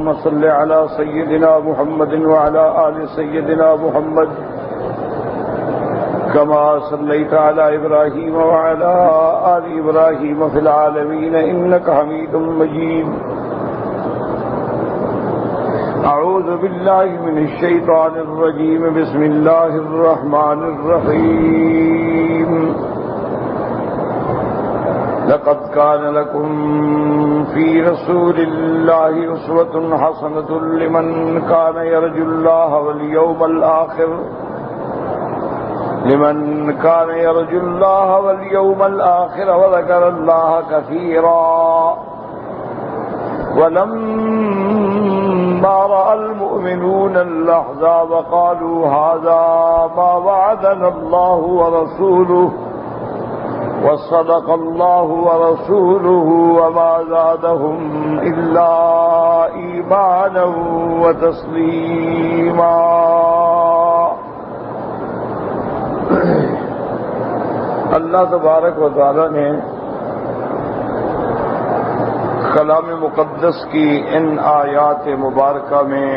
اللهم صل على سيدنا محمد وعلى آل سيدنا محمد كما صليت على إبراهيم وعلى آل إبراهيم في العالمين إنك حميد مجيد. أعوذ بالله من الشيطان الرجيم. بسم الله الرحمن الرحيم. لقد كان لكم في رسول الله أسوة حسنة لمن كان يرجو الله واليوم الآخر وذكر الله كثيرا. ولما رأى المؤمنون الأحزاب قالوا هذا ما وعدنا الله ورسوله وصدق الله ورسوله وما زادهم إلا إيمانا وتسليما. اللہ تبارک و تعالی نے کلام مقدس کی ان آیات مبارکہ میں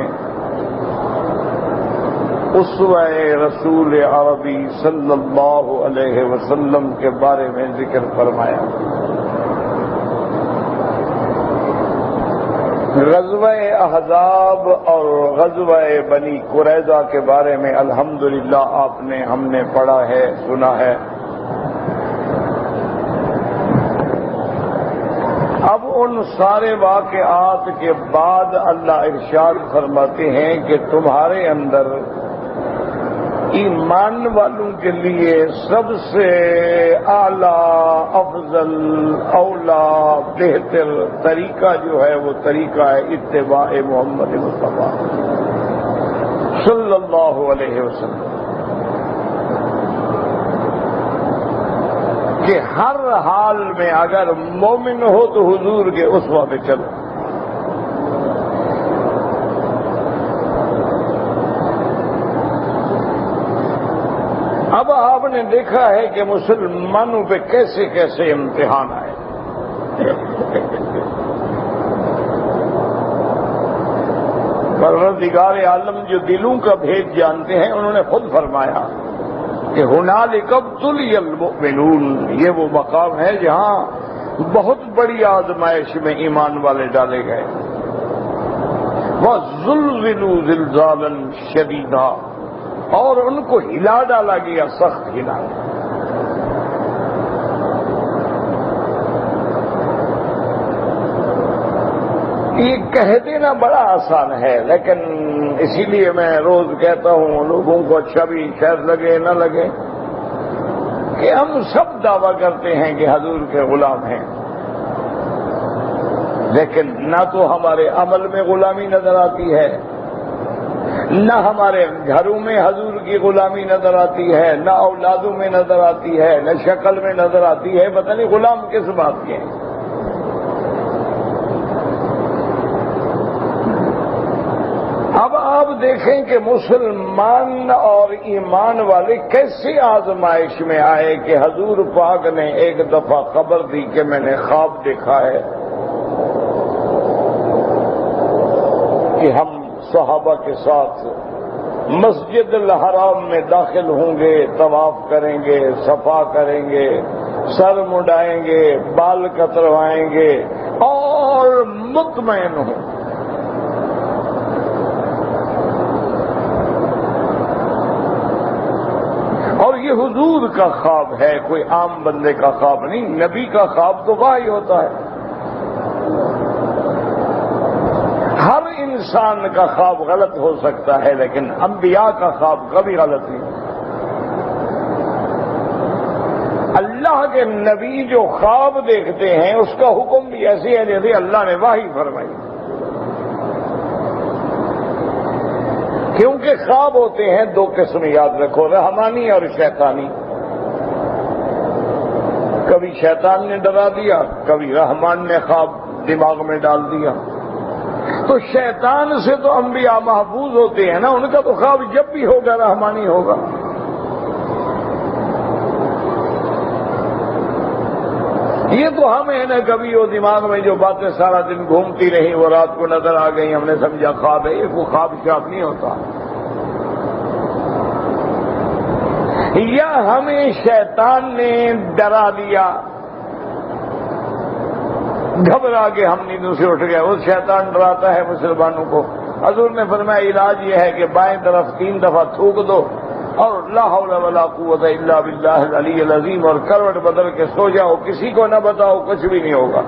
اسوہ رسول عربی صلی اللہ علیہ وسلم کے بارے میں ذکر فرمایا. غزوہ احزاب اور غزوہ بنی قریظہ کے بارے میں الحمدللہ ہم نے پڑھا ہے، سنا ہے. اب ان سارے واقعات کے بعد اللہ ارشاد فرماتے ہیں کہ تمہارے اندر ایمان والوں کے لیے سب سے اعلیٰ، افضل، اولا، بہتر طریقہ جو ہے وہ طریقہ ہے اتباع محمد مصطفیٰ صلی اللہ علیہ وسلم، کہ ہر حال میں اگر مومن ہو تو حضور کے اسوہ پہ چلو. اب آپ نے دیکھا ہے کہ مسلمانوں پہ کیسے کیسے امتحان آئے. پروردگار عالم جو دلوں کا بھید جانتے ہیں انہوں نے خود فرمایا کہ ہنالک ابتلی المؤمنون. یہ وہ مقام ہے جہاں بہت بڑی آزمائش میں ایمان والے ڈالے گئے. وَزُلْزِلُوا زِلْزَالًا شَدِيدًا، اور ان کو ہلا ڈالا گیا، سخت ہلا. یہ کہہ دینا بڑا آسان ہے، لیکن اسی لیے میں روز کہتا ہوں لوگوں کو، اچھا بھی شاید لگے نہ لگے، کہ ہم سب دعویٰ کرتے ہیں کہ حضور کے غلام ہیں، لیکن نہ تو ہمارے عمل میں غلامی نظر آتی ہے، نہ ہمارے گھروں میں حضور کی غلامی نظر آتی ہے، نہ اولادوں میں نظر آتی ہے، نہ شکل میں نظر آتی ہے. پتہ نہیں غلام کس بات کے ہیں. اب آپ دیکھیں کہ مسلمان اور ایمان والے کیسی آزمائش میں آئے کہ حضور پاک نے ایک دفعہ خبر دی کہ میں نے خواب دیکھا ہے کہ ہم صحابہ کے ساتھ مسجد الحرام میں داخل ہوں گے، طواف کریں گے، صفا کریں گے، سر مڈائیں گے، بال کتروائیں گے اور مطمئن ہوں. اور یہ حضور کا خواب ہے، کوئی عام بندے کا خواب نہیں. نبی کا خواب تو وحی ہوتا ہے. ہر انسان کا خواب غلط ہو سکتا ہے، لیکن انبیاء کا خواب کبھی غلط نہیں. اللہ کے نبی جو خواب دیکھتے ہیں اس کا حکم بھی ایسے ہے جیسے اللہ نے وحی فرمائی. کیونکہ خواب ہوتے ہیں دو قسم، یاد رکھو، رحمانی اور شیطانی. کبھی شیطان نے ڈرا دیا، کبھی رحمان نے خواب دماغ میں ڈال دیا. تو شیطان سے تو انبیاء محفوظ ہوتے ہیں نا، ان کا تو خواب جب بھی ہوگا رحمانی ہوگا. یہ تو ہمیں نہ کبھی وہ دماغ میں جو باتیں سارا دن گھومتی رہی وہ رات کو نظر آ گئی، ہم نے سمجھا خواب ہے، یہ کوئی خواب شاب نہیں ہوتا. یا ہمیں شیطان نے ڈرا دیا، گھبرا کے ہم نیندوں سے اٹھ گئے. وہ شیطان ڈراتا ہے مسلمانوں کو. حضور نے فرمایا علاج یہ ہے کہ بائیں طرف 3 دفعہ تھوک دو اور لا حول ولا قوت الا باللہ العلی العظیم اور کروٹ بدل کے سو جاؤ، کسی کو نہ بتاؤ، کچھ بھی نہیں ہوگا.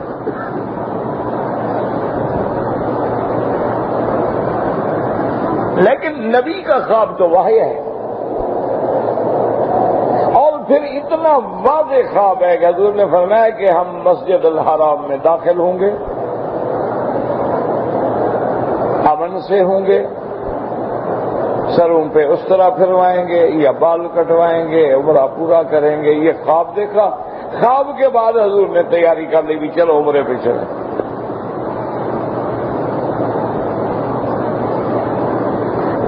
لیکن نبی کا خواب تو واحد ہے، اور پھر اتنا واضح خواب ہے کہ حضور نے فرمایا کہ ہم مسجد الحرام میں داخل ہوں گے، امن سے ہوں گے، سروں پہ اس طرح پھروائیں گے یا بال کٹوائیں گے، عمرہ پورا کریں گے. یہ خواب دیکھا. خواب کے بعد حضور نے تیاری کر لی بھی چلو عمرے پہ چلیں.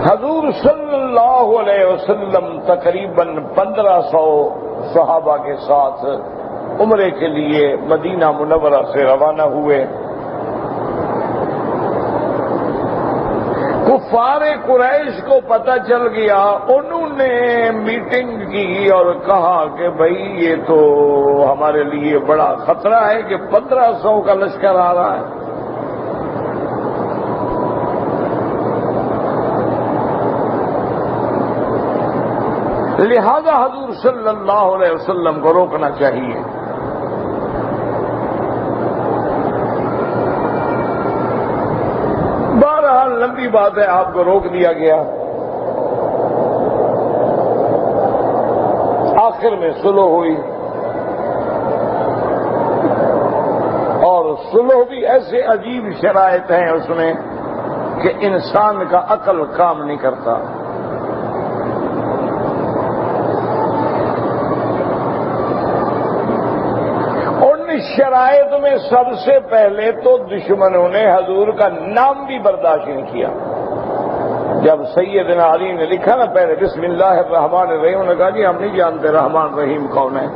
حضور صلی اللہ علیہ وسلم تقریباً 1500 صحابہ کے ساتھ عمرے کے لیے مدینہ منورہ سے روانہ ہوئے. کفار قریش کو پتہ چل گیا، انہوں نے میٹنگ کی اور کہا کہ بھئی یہ تو ہمارے لیے بڑا خطرہ ہے کہ 1500 کا لشکر آ رہا ہے. لہذا حضور صلی اللہ علیہ وسلم کو روکنا چاہیے. بہرحال لمبی بات ہے، آپ کو روک دیا گیا. آخر میں صلح ہوئی، اور صلح بھی ایسے عجیب شرائط ہیں اس میں کہ انسان کا عقل کام نہیں کرتا. شرائط میں سب سے پہلے تو دشمنوں نے حضور کا نام بھی برداشت نہیں کیا. جب سیدنا علی نے لکھا نا پہلے بسم اللہ الرحمن الرحیم، نے کہا جی ہم نہیں جانتے رحمان رحیم کون ہے.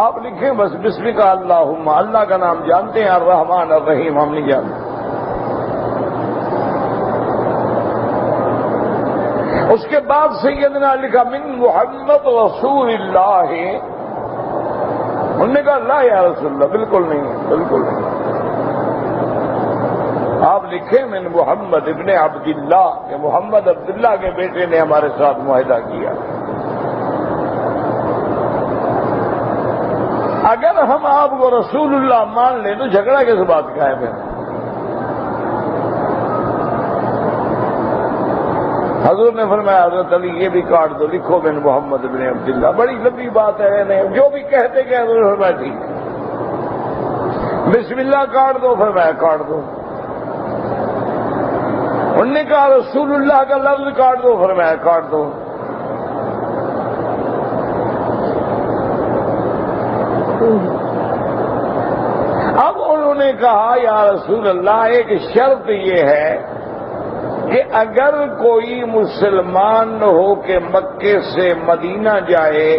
آپ لکھیں بس بسمک اللہم، اللہ کا نام جانتے ہیں، الرحمن الرحیم ہم نہیں جانتے. اس کے بعد سیدنا لکھا من محمد رسول اللہ. انہوں نے کہا لا یا رسول اللہ، بالکل نہیں، بالکل نہیں. آپ لکھیں من محمد ابن عبداللہ، کہ محمد عبداللہ کے بیٹے نے ہمارے ساتھ معاہدہ کیا. اگر ہم آپ کو رسول اللہ مان لیں تو جھگڑا کس بات کا ہے پھر؟ حضور نے فرمایا حضرت علی یہ بھی کاٹ دو، لکھو بن محمد بن عبداللہ. بڑی لمبی بات ہے، نہیں جو بھی کہتے کہ حضور نے فرمایا ٹھیک ہے. بسم اللہ کاٹ دو، فرمایا کاٹ دو. انہوں نے کہا رسول اللہ کا لفظ کاٹ دو، فرمایا کاٹ دو. اب انہوں نے کہا یا رسول اللہ ایک شرط یہ ہے کہ اگر کوئی مسلمان ہو کہ مکے سے مدینہ جائے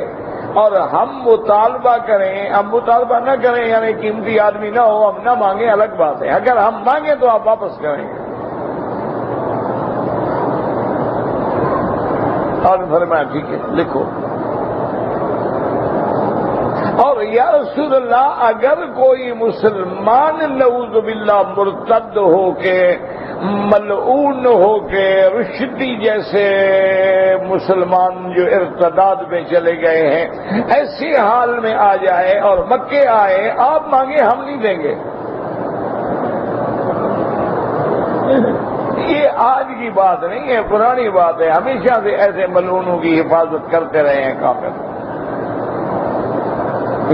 اور ہم مطالبہ کریں، ہم مطالبہ نہ کریں یعنی قیمتی آدمی نہ ہو، ہم نہ مانگیں الگ بات ہے، اگر ہم مانگیں تو آپ واپس کریں گے. اور فرمایا ٹھیک ہے لکھو. اور یا رسول اللہ اگر کوئی مسلمان نعوذ باللہ مرتد ہو کے، ملعون ہو کے، رشدی جیسے مسلمان جو ارتداد میں چلے گئے ہیں، ایسی حال میں آ جائے اور مکے آئے، آپ مانگے ہم نہیں دیں گے. یہ آج کی بات نہیں ہے، پرانی بات ہے. ہمیشہ سے ایسے ملعونوں کی حفاظت کرتے رہے ہیں کافر.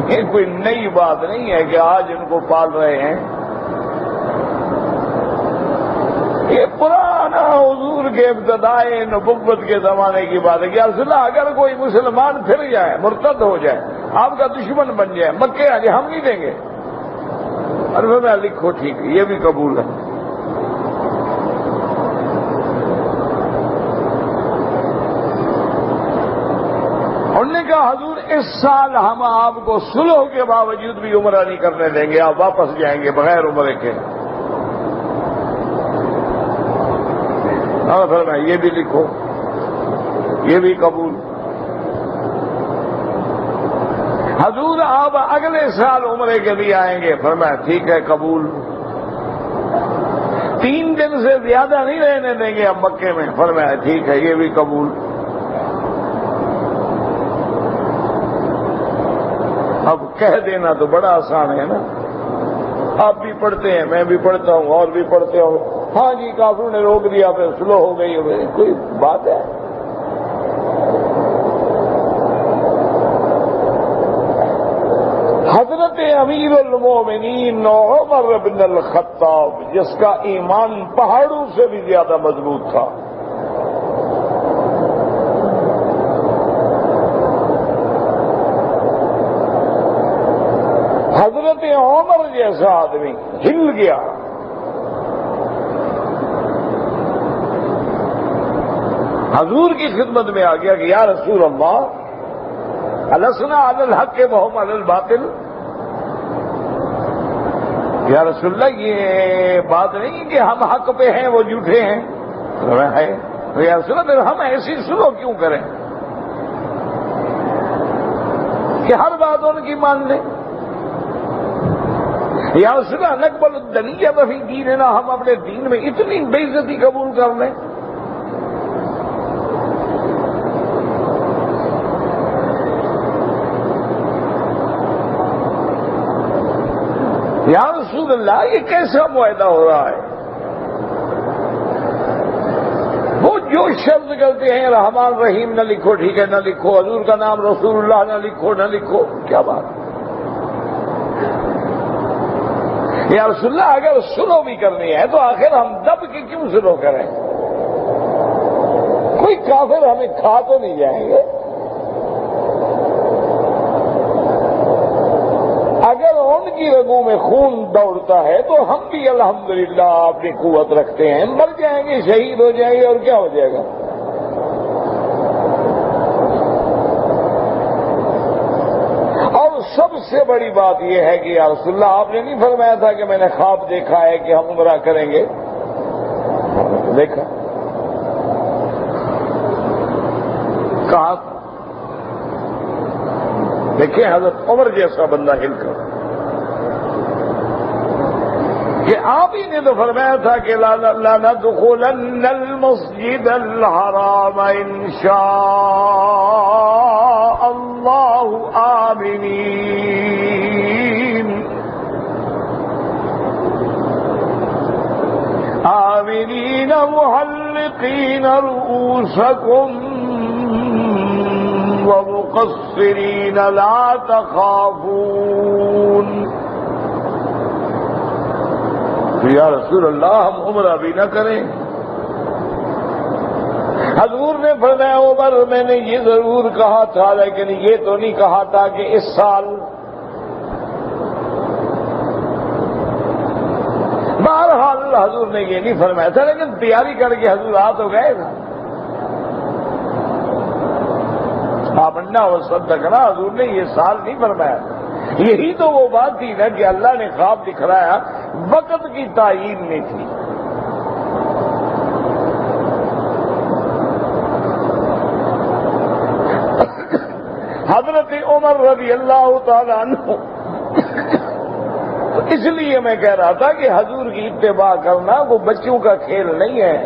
یہ کوئی نئی بات نہیں ہے کہ آج ان کو پال رہے ہیں. یہ پرانا حضور کے ابتدائے نبوت کے زمانے کی بات ہے کہ اصلا اگر کوئی مسلمان پھر جائے، مرتد ہو جائے، آپ کا دشمن بن جائے، مکے آ جائے، ہم نہیں دیں گے. اور میں لکھو ٹھیک ہے، یہ بھی قبول ہے. انہوں نے کہا حضور اس سال ہم آپ کو صلح کے باوجود بھی عمرہ نہیں کرنے دیں گے، آپ واپس جائیں گے بغیر عمرے کے۔ اور فرمایا یہ بھی لکھو، یہ بھی قبول۔ حضور آپ اگلے سال عمرے کے لیے آئیں گے؟ فرمایا ٹھیک ہے قبول۔ 3 دن سے زیادہ نہیں رہنے دیں گے اب مکے میں؟ فرمایا ٹھیک ہے یہ بھی قبول۔ اب کہہ دینا تو بڑا آسان ہے نا، آپ بھی پڑھتے ہیں، میں بھی پڑھتا ہوں، اور بھی پڑھتے ہوں، ہاں جی کافروں نے روک دیا پھر سلو ہو گئی، کوئی بات ہے؟ حضرت امیر المومنین عمر بن الخطاب، جس کا ایمان پہاڑوں سے بھی زیادہ مضبوط تھا، حضرت عمر جیسا آدمی ہل گیا۔ حضور کی خدمت میں آ گیا کہ یا رسول اللہ السنا علی الحق وہم علی الباطل۔ یا رسول اللہ یہ بات نہیں کہ ہم حق پہ ہیں وہ جھوٹے ہیں؟ ہے یا رسول اللہ ہم ایسی سلو کیوں کریں کہ ہر بات ان کی مان لیں؟ یا رسول اللہ نقبل الدنیہ فی دیننا، ہم اپنے دین میں اتنی بے عزتی قبول کر لیں؟ یا رسول اللہ یہ کیسا معاہدہ ہو رہا ہے؟ وہ جو شبد کرتے ہیں رحمان رحیم نہ لکھو، ٹھیک ہے نہ لکھو، حضور کا نام رسول اللہ نہ لکھو، نہ لکھو، کیا بات؟ یا رسول اللہ اگر سلو بھی کرنی ہے تو آخر ہم دب کے کیوں سلو کریں؟ کوئی کافر ہمیں کھا تو نہیں جائیں گے؟ اگر ان کی رگوں میں خون دوڑتا ہے تو ہم بھی الحمدللہ اپنی قوت رکھتے ہیں، مر جائیں گے، شہید ہو جائیں گے، اور کیا ہو جائے گا؟ اور سب سے بڑی بات یہ ہے کہ یا رسول اللہ آپ نے نہیں فرمایا تھا کہ میں نے خواب دیکھا ہے کہ ہم عمرہ کریں گے؟ دیکھا، کہا، دیکھیں حضرت عمر جیسا بندہ ہل کر، کہ آپ ہی نے تو فرمایا تھا کہ لا ندخلن المسجد الحرام ان شاء اللہ آمنین محلقین رؤوسکم ومقصرین لا تخافون۔ یا رسول اللہ ہم عمرہ بھی نہ کریں؟ حضور نے فرمایا عمر میں نے یہ ضرور کہا تھا لیکن یہ تو نہیں کہا تھا کہ اس سال۔ بہرحال حضور نے یہ نہیں فرمایا تھا لیکن تیاری کر کے حضور آ تو گئے نا۔ آمنا وصدقنا حضور نے یہ سال نہیں فرمایا۔ یہی تو وہ بات تھی نا کہ اللہ نے خواب دکھلایا، وقت کی تعین نہیں تھی۔ حضرت عمر رضی اللہ تعالیٰ عنہ، اس لیے میں کہہ رہا تھا کہ حضور کی اتباع کرنا وہ بچوں کا کھیل نہیں ہے،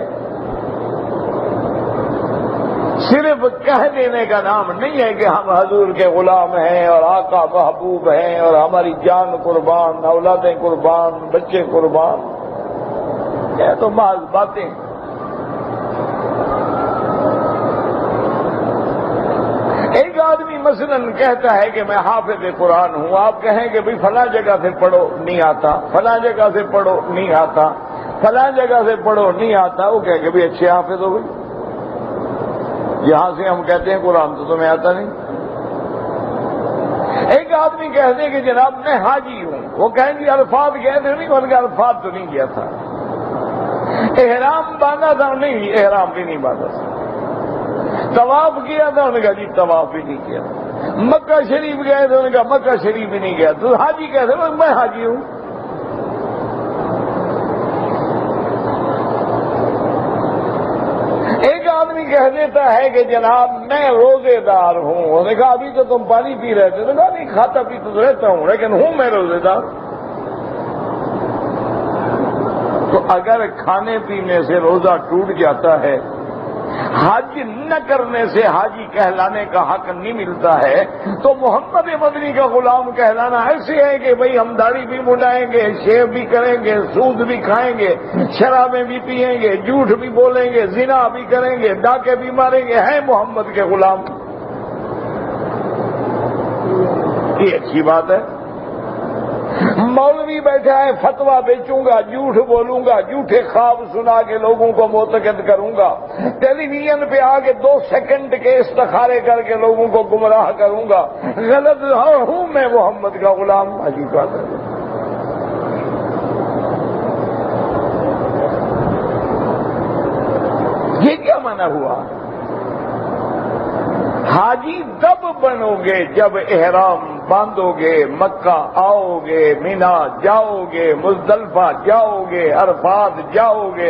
صرف کہہ دینے کا نام نہیں ہے کہ ہم حضور کے غلام ہیں اور آقا محبوب ہیں اور ہماری جان قربان، اولادیں قربان، بچے قربان، یہ تو محض باتیں۔ ایک آدمی مثلا کہتا ہے کہ میں حافظ قرآن ہوں، آپ کہیں کہ بھئی فلاں جگہ سے پڑھو، نہیں آتا، فلاں جگہ سے پڑھو، نہیں آتا، فلاں جگہ سے پڑھو، نہیں آتا، وہ کہے کہ بھئی اچھے حافظ ہو گئی، یہاں سے ہم کہتے ہیں قرآن تو تمہیں آتا نہیں۔ ایک آدمی کہتے ہیں کہ جناب میں حاجی ہوں، وہ کہیں گے الفاظ کہتے نہیں، بلکہ الفاظ تو نہیں کیا تھا، احرام باندھا تھا، نہیں احرام بھی نہیں باندھا تھا۔ طواف کیا تھا؟ انہوں نے کہا جی طواف بھی نہیں کیا. مکہ شریف گئے تھے؟ انہوں نے کہا مکہ شریف بھی نہیں گیا. تو حاجی کیسے؟ میں حاجی ہوں. ایک آدمی کہہ دیتا ہے کہ جناب میں روزے دار ہوں. انہوں نے کہا ابھی تو تم پانی پی رہے تھے. انہوں نے کہا نہیں کھاتا پیتا تو رہتا ہوں لیکن ہوں میں روزے دار. تو اگر کھانے پینے سے روزہ ٹوٹ جاتا ہے، حج نہ کرنے سے حاجی کہلانے کا حق نہیں ملتا ہے، تو محمد مدنی کا غلام کہلانا ایسے ہے کہ بھئی ہم داڑھی بھی منڈائیں گے، شیو بھی کریں گے، سود بھی کھائیں گے، شرابیں بھی پیئیں گے، جھوٹ بھی بولیں گے، زنا بھی کریں گے، ڈاکے بھی ماریں گے، ہیں محمد کے غلام. یہ اچھی بات ہے. مولوی بیٹھا ہے فتویٰ بیچوں گا، جھوٹ بولوں گا، جھوٹے خواب سنا کے لوگوں کو معتقد کروں گا، ٹیلی ویژن پہ آ کے 2 سیکنڈ کے استخارے کر کے لوگوں کو گمراہ کروں گا. غلط ہوں میں محمد کا غلام. عجیب بات ہے. یہ کیا معنی ہوا؟ حاجی تب بنو گے جب احرام باندھو گے، مکہ آؤ گے، مینا جاؤ گے، مزدلفہ جاؤ گے، عرفات جاؤ گے،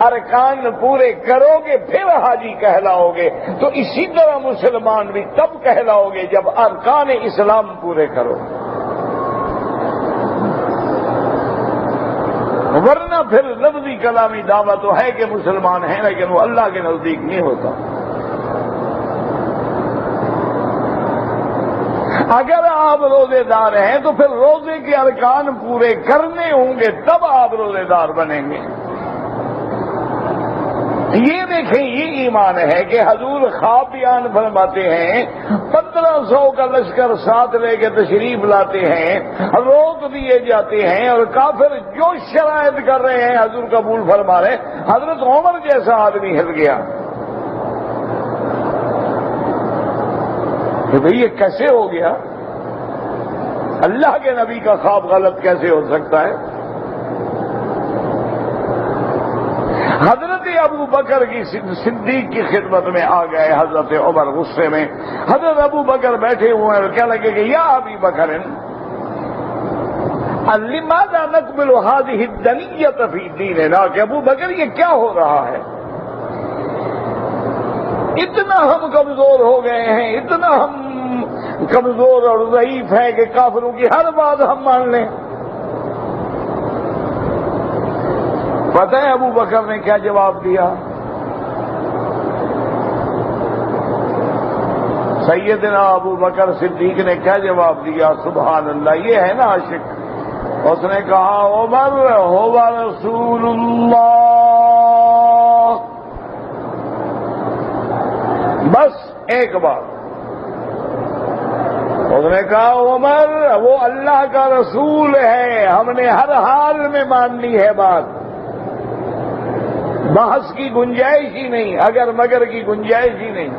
ارکان پورے کرو گے، پھر حاجی کہلاؤ گے. تو اسی طرح مسلمان بھی تب کہلاؤ گے جب ارکان اسلام پورے کرو. ورنہ پھر لفظی کلامی دعویٰ تو ہے کہ مسلمان ہیں لیکن وہ اللہ کے نزدیک نہیں ہوتا. اگر آپ روزے دار ہیں تو پھر روزے کے ارکان پورے کرنے ہوں گے تب آپ روزے دار بنیں گے. یہ دیکھیں یہ ایمان ہے کہ حضور خواب بیان فرماتے ہیں، 1500 کا لشکر ساتھ لے کے تشریف لاتے ہیں، روک دیے جاتے ہیں اور کافر جو شرائط کر رہے ہیں حضور قبول فرما رہے. حضرت عمر جیسا آدمی ہل گیا کہ بھئی یہ کیسے ہو گیا؟ اللہ کے نبی کا خواب غلط کیسے ہو سکتا ہے؟ حضرت ابو بکر کی صدیق کی خدمت میں آ گئے حضرت عمر غصے میں. حضرت ابو بکر بیٹھے ہوئے ہیں اور کہنے لگے کہ یا ابی بکر لماذا نقبل هذه الدنیۃ فی دیننا، کہ ابو بکر یہ کیا ہو رہا ہے؟ اتنا ہم کمزور ہو گئے ہیں، اتنا ہم کمزور اور ضعیف ہیں کہ کافروں کی ہر بات ہم مان لیں. پتہ ہے ابو بکر نے کیا جواب دیا؟ سیدنا ابو بکر صدیق نے کیا جواب دیا؟ سبحان اللہ، یہ ہے نا عاشق. اس نے کہا عمر هو رسول اللہ. بس ایک بات. اس نے کہا عمر وہ اللہ کا رسول ہے، ہم نے ہر حال میں ماننی ہے بات. بحث کی گنجائش ہی نہیں، اگر مگر کی گنجائش ہی نہیں.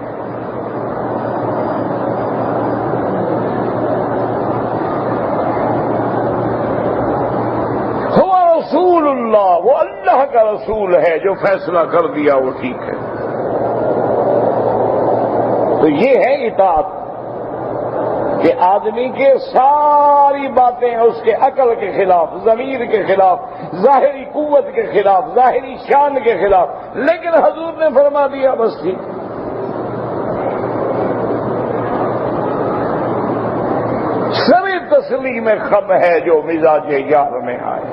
هو رسول اللہ، وہ اللہ کا رسول ہے، جو فیصلہ کر دیا وہ ٹھیک ہے. تو یہ ہے اطاعت کہ آدمی کے ساری باتیں اس کے عقل کے خلاف، ضمیر کے خلاف، ظاہری قوت کے خلاف، ظاہری شان کے خلاف، لیکن حضور نے فرما دیا بس ٹھیک. سبھی تسلیم خم ہے جو مزاج یار میں آئے.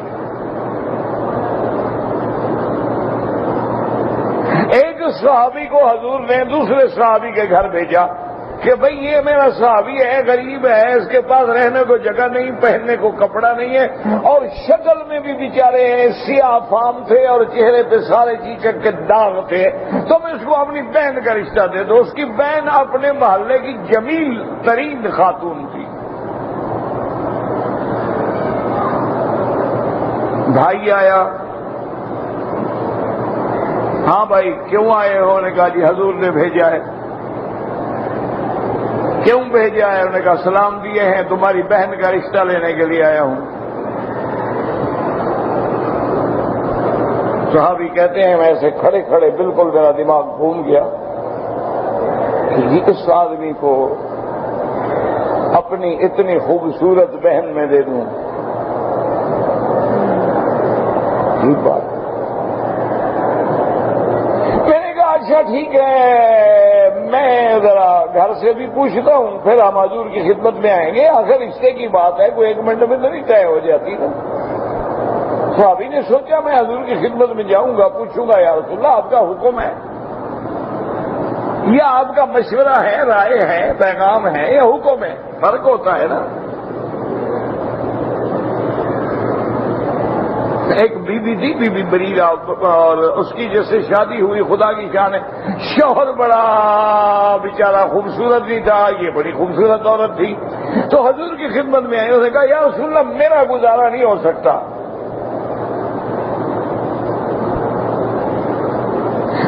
ایک صحابی کو حضور نے دوسرے صحابی کے گھر بھیجا کہ بھئی یہ میرا صحابی ہے، غریب ہے، اس کے پاس رہنے کو جگہ نہیں، پہننے کو کپڑا نہیں ہے، اور شکل میں بھی بیچارے ہیں سیاہ فام تھے اور چہرے پہ سارے چیچک کے داغ تھے. تم اس کو اپنی بہن کا رشتہ دے دو. اس کی بہن اپنے محلے کی جمیل ترین خاتون تھی. بھائی آیا، ہاں بھائی کیوں آئے ہو؟ نے کہا جی حضور نے بھیجا ہے. کیوں بھیجا ہے؟ انہوں نے کہا سلام دیے ہیں، تمہاری بہن کا رشتہ لینے کے لیے آیا ہوں. صحابی کہتے ہیں ویسے کھڑے کھڑے بالکل میرا دماغ گھوم گیا. اس آدمی کو اپنی اتنی خوبصورت بہن میں دے دوں، ٹھیک بات۔ میں نے کہا اچھا ٹھیک ہے، میں ذرا گھر سے بھی پوچھتا ہوں، پھر ہم حضور کی خدمت میں آئیں گے، آخر رشتے کی بات ہے، کوئی 1 منٹ میں تو نہیں طے ہو جاتی نا۔ صحابی نے سوچا میں حضور کی خدمت میں جاؤں گا، پوچھوں گا یا رسول اللہ آپ کا حکم ہے یا آپ کا مشورہ ہے، رائے ہے، پیغام ہے یا حکم ہے؟ فرق ہوتا ہے نا۔ ایک بی بی تھی، بی بی بریرہ، اور اس کی جیسے شادی ہوئی، خدا کی شان ہے، شوہر بڑا بیچارہ خوبصورت نہیں تھا، یہ بڑی خوبصورت عورت تھی، تو حضور کی خدمت میں آئی، اس نے کہا یا رسول اللہ میرا گزارا نہیں ہو سکتا،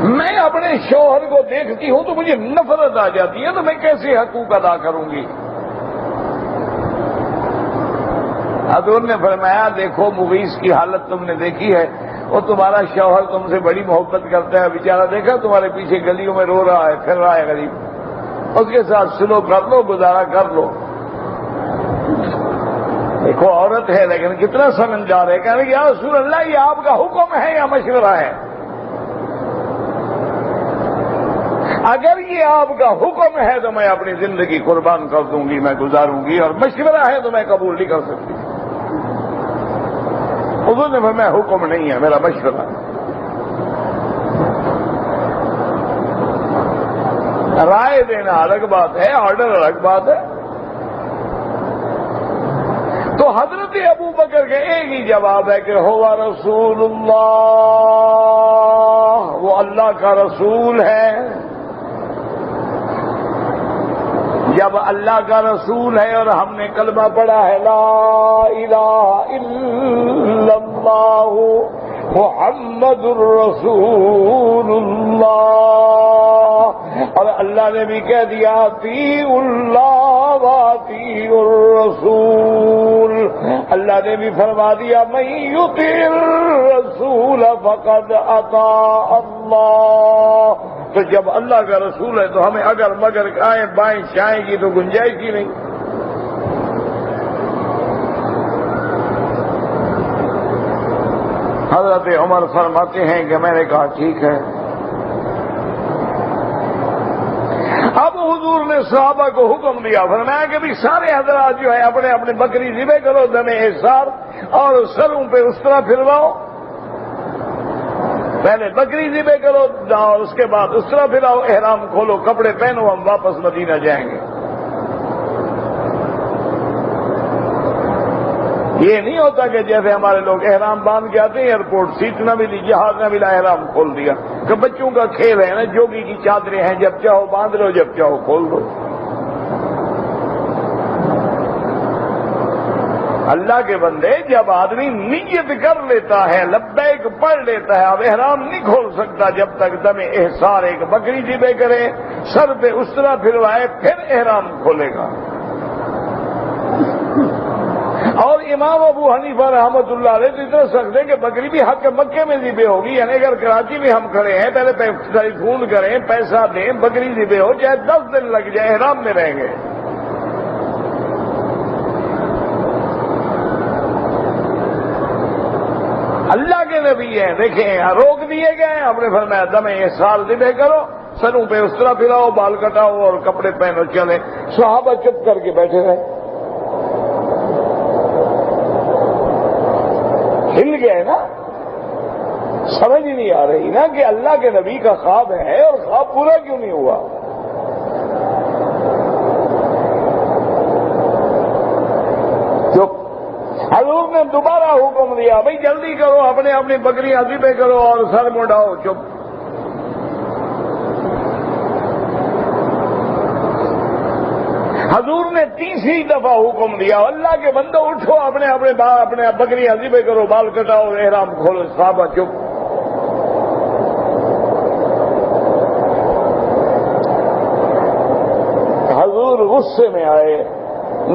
میں اپنے شوہر کو دیکھتی ہوں تو مجھے نفرت آ جاتی ہے، تو میں کیسے حقوق ادا کروں گی؟ حضور نے فرمایا دیکھو مغیث کی حالت تم نے دیکھی ہے، وہ تمہارا شوہر تم سے بڑی محبت کرتا ہے، بیچارہ دیکھا تمہارے پیچھے گلیوں میں رو رہا ہے، پھر رہا ہے غریب، اس کے ساتھ سلو کر لو، گزارا کر لو۔ دیکھو عورت ہے لیکن کتنا سمجھدار ہے، کہنے کہ یا رسول اللہ یہ آپ کا حکم ہے یا مشورہ ہے؟ اگر یہ آپ کا حکم ہے تو میں اپنی زندگی قربان کر دوں گی، میں گزاروں گی، اور مشورہ ہے تو میں قبول نہیں کر سکتی۔ حضور نے فرمایا حکم نہیں ہے، میرا مشورہ ہے۔ رائے دینا الگ بات ہے، آرڈر الگ بات ہے۔ تو حضرت ابو بکر کے ایک ہی جواب ہے کہ ہوا رسول اللہ، وہ اللہ کا رسول ہے۔ جب اللہ کا رسول ہے اور ہم نے کلمہ پڑھا ہے لا الہ الا اللہ محمد الرسول اللہ، اور اللہ نے بھی کہہ دیا اطیعوا اللہ واطیعوا الرسول، اللہ نے بھی فرما دیا من یطع الرسول فقد اطاع اللہ۔ تو جب اللہ کا رسول ہے تو ہمیں اگر مگر آئیں بائیں شائیں کی تو گنجائش ہی نہیں۔ حضرت عمر فرماتے ہیں کہ میں نے کہا ٹھیک ہے۔ اب حضور نے صحابہ کو حکم دیا، فرمایا کہ بھی سارے حضرات جو ہے اپنے اپنے بکری ذبح کرو، دم احسار، اور سروں پہ اس طرح پھرواؤ، پہلے بکری ذبح کرو اور اس کے بعد اس طرح پھراؤ، احرام کھولو، کپڑے پہنو، ہم واپس مدینہ جائیں گے۔ یہ نہیں ہوتا کہ جیسے ہمارے لوگ احرام باندھ کے آتے ہیں ایئرپورٹ، سیٹ نہ ملی، جہاز نہ ملا، احرام کھول دیا، کہ بچوں کا کھیل ہے نا، جوگی کی چادریں ہیں، جب چاہو باندھ لو، جب چاہو کھول دو۔ اللہ کے بندے جب آدمی نیت کر لیتا ہے، لبیک پڑھ لیتا ہے، اب احرام نہیں کھول سکتا جب تک دم احسار ایک بکری ذبح کرے، سر پہ اس طرح پھروائے، پھر احرام کھولے گا۔ اور امام ابو حنیفہ رحمۃ اللہ علیہ تو اتنا سخت ہے کہ بکری بھی حق مکے میں ذبح ہوگی، یعنی اگر کراچی میں ہم کھڑے ہیں، پہلے فون کریں، پیسہ دیں، بکری ذبح ہو، چاہے 10 دن لگ جائے، احرام میں رہیں گے۔ اللہ کے نبی ہیں، دیکھیں روک دیے گئے، آپ نے فرمایا دم احسار ذبح کرو، سروں پہ اس طرح پھراؤ، بال کٹاؤ اور کپڑے پہنو، چلے۔ صحابہ چپ کر کے بیٹھے رہے، ہل گئے نا، سمجھ ہی نہیں آ رہی نا کہ اللہ کے نبی کا خواب ہے اور خواب پورا کیوں نہیں ہوا۔ چپ۔ حضور نے دوبارہ حکم دیا بھائی جلدی کرو، اپنے اپنی بکریاں ذبح کرو اور سر مڈاؤ۔ چپ۔ حضور نے تیسری دفعہ حکم دیا اللہ کے بندو اٹھو، اپنے بکریاں ذبح کرو، بال کٹاؤ، احرام کھولو۔ صحابہ چپ۔ حضور غصے میں آئے،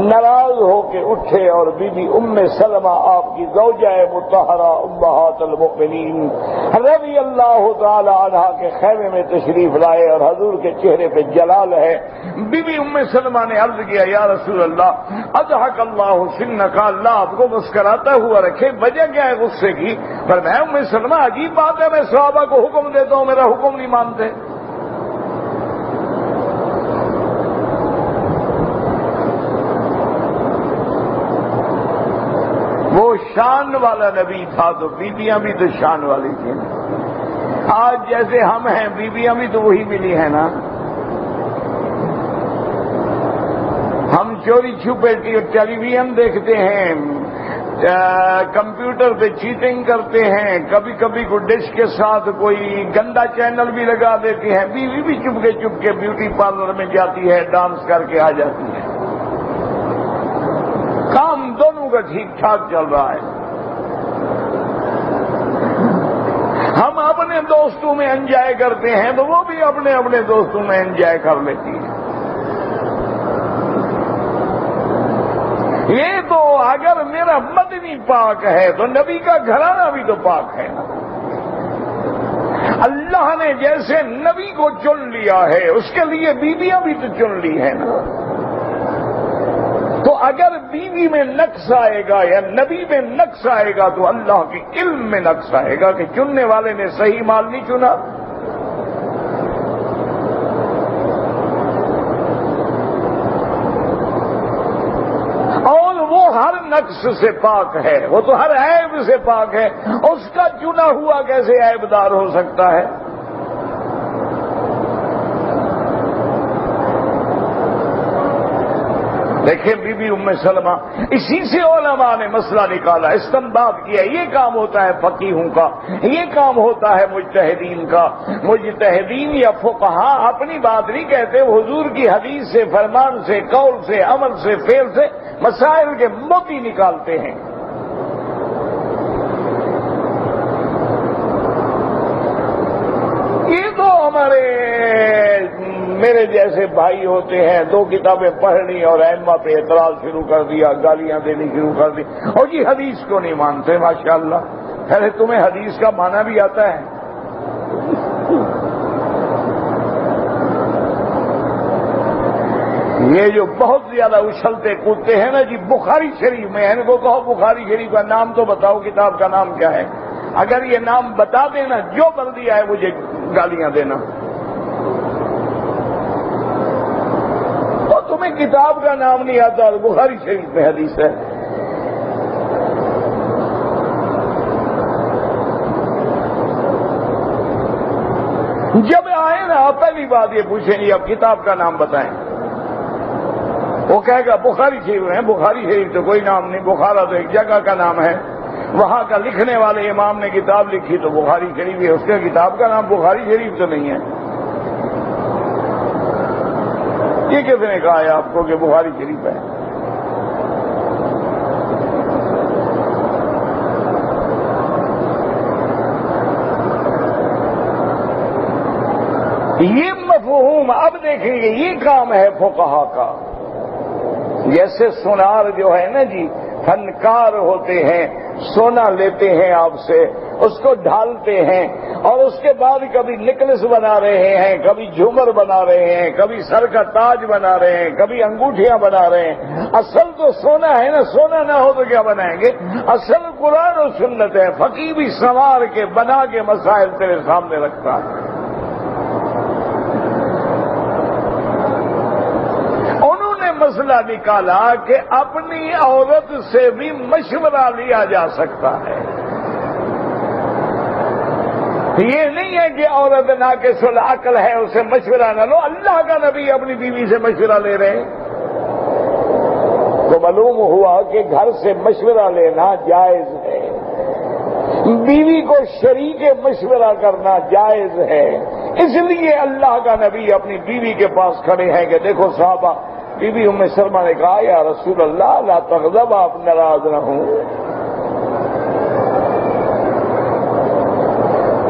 ناراض ہو کے اٹھے، اور بی بی ام سلمہ آپ کی زوجہ مطہرہ امہات المؤمنین رضی اللہ تعالی عنہ کے خیمے میں تشریف لائے اور حضور کے چہرے پہ جلال ہے۔ بی بی ام سلمہ نے عرض کیا یا رسول اللہ اضحک اللہ سنک، اللہ آپ کو مسکراتا ہوا رکھے، وجہ کیا ہے غصے کی؟ پر میں ام سلمہ عجیب بات ہے، میں صحابہ کو حکم دیتا ہوں، میرا حکم نہیں مانتے۔ وہ شان والا نبی تھا تو بیویاں بھی تو شان والی تھیں۔ آج جیسے ہم ہیں بیویاں بھی تو وہی ملی ہیں نا۔ ہم چوری چھپے ٹیلی ویژن دیکھتے ہیں، کمپیوٹر پہ چیٹنگ کرتے ہیں، کبھی کبھی کوئی ڈش کے ساتھ کوئی گندا چینل بھی لگا دیتے ہیں، بیوی بھی چپ کے بیوٹی پارلر میں جاتی ہے، ڈانس کر کے آ جاتی ہے، کام دونوں کا ٹھیک ٹھاک چل رہا ہے۔ ہم اپنے دوستوں میں انجوائے کرتے ہیں تو وہ بھی اپنے اپنے دوستوں میں انجوائے کر لیتی ہیں۔ یہ تو اگر میرا مدنی پاک ہے تو نبی کا گھرانہ بھی تو پاک ہے نا۔ اللہ نے جیسے نبی کو چن لیا ہے اس کے لیے بیویاں بھی تو چن لی ہے نا۔ تو اگر بیوی میں نقص آئے گا یا نبی میں نقص آئے گا تو اللہ کے علم میں نقص آئے گا کہ چننے والے نے صحیح مال نہیں چنا۔ اور وہ ہر نقص سے پاک ہے، وہ تو ہر عیب سے پاک ہے، اس کا چنا ہوا کیسے عیب دار ہو سکتا ہے؟ دیکھیں بی بی ام سلمہ، اسی سے علماء نے مسئلہ نکالا، استنباط کیا، یہ کام ہوتا ہے فقیہوں کا، یہ کام ہوتا ہے مجتہدین کا۔ مجتہدین یا فقہاء اپنی بات نہیں کہتے، حضور کی حدیث سے، فرمان سے، قول سے، عمل سے، فعل سے مسائل کے موتی نکالتے ہیں۔ یہ تو ہمارے میرے جیسے بھائی ہوتے ہیں، دو کتابیں پڑھنی اور ائمہ پہ اعتراض شروع کر دیا، گالیاں دینی شروع کر دی، اور جی حدیث کو نہیں مانتے۔ ماشاءاللہ، پہلے تمہیں حدیث کا معنی بھی آتا ہے؟ یہ جو بہت زیادہ اچھلتے کودتے ہیں نا جی، بخاری شریف میں، ان کو کہو بخاری شریف کا نام تو بتاؤ، کتاب کا نام کیا ہے؟ اگر یہ نام بتا دینا جو بلدی آئے مجھے گالیاں دینا۔ تمہیں کتاب کا نام نہیں آتا اور بخاری شریف میں حدیث ہے۔ جب آئے نا پہلی بات یہ پوچھیں گے اب کتاب کا نام بتائیں، وہ کہے گا بخاری شریف ہے۔ بخاری شریف تو کوئی نام نہیں، بخارا تو ایک جگہ کا نام ہے، وہاں کا لکھنے والے امام نے کتاب لکھی تو بخاری شریف ہے، اس کے کتاب کا نام بخاری شریف تو نہیں ہے۔ یہ کس نے کہا ہے آپ کو کہ بخاری شریف ہے؟ یہ مفہوم اب دیکھیں گے، یہ کام ہے فقہا کا۔ جیسے سونار جو ہے نا جی، فنکار ہوتے ہیں، سونا لیتے ہیں آپ سے، اس کو ڈھالتے ہیں اور اس کے بعد کبھی نکلس بنا رہے ہیں، کبھی جھومر بنا رہے ہیں، کبھی سر کا تاج بنا رہے ہیں، کبھی انگوٹھیاں بنا رہے ہیں۔ اصل تو سونا ہے نا، سونا نہ ہو تو کیا بنائیں گے؟ اصل قرآن و سنت ہے، فقیہ بھی سنوار کے بنا کے مسائل تیرے سامنے رکھتا ہے۔ مسئلہ نکالا کہ اپنی عورت سے بھی مشورہ لیا جا سکتا ہے۔ یہ نہیں ہے کہ عورت ناقص العقل ہے، اسے مشورہ نہ لو۔ اللہ کا نبی اپنی بیوی سے مشورہ لے رہے ہیں تو معلوم ہوا کہ گھر سے مشورہ لینا جائز ہے، بیوی کو شریک مشورہ کرنا جائز ہے۔ اس لیے اللہ کا نبی اپنی بیوی کے پاس کھڑے ہیں کہ دیکھو صحابہ، بی بی ام سلمہ نے کہا یا رسول اللہ لا تغضب، آپ ناراض نہ ہوں۔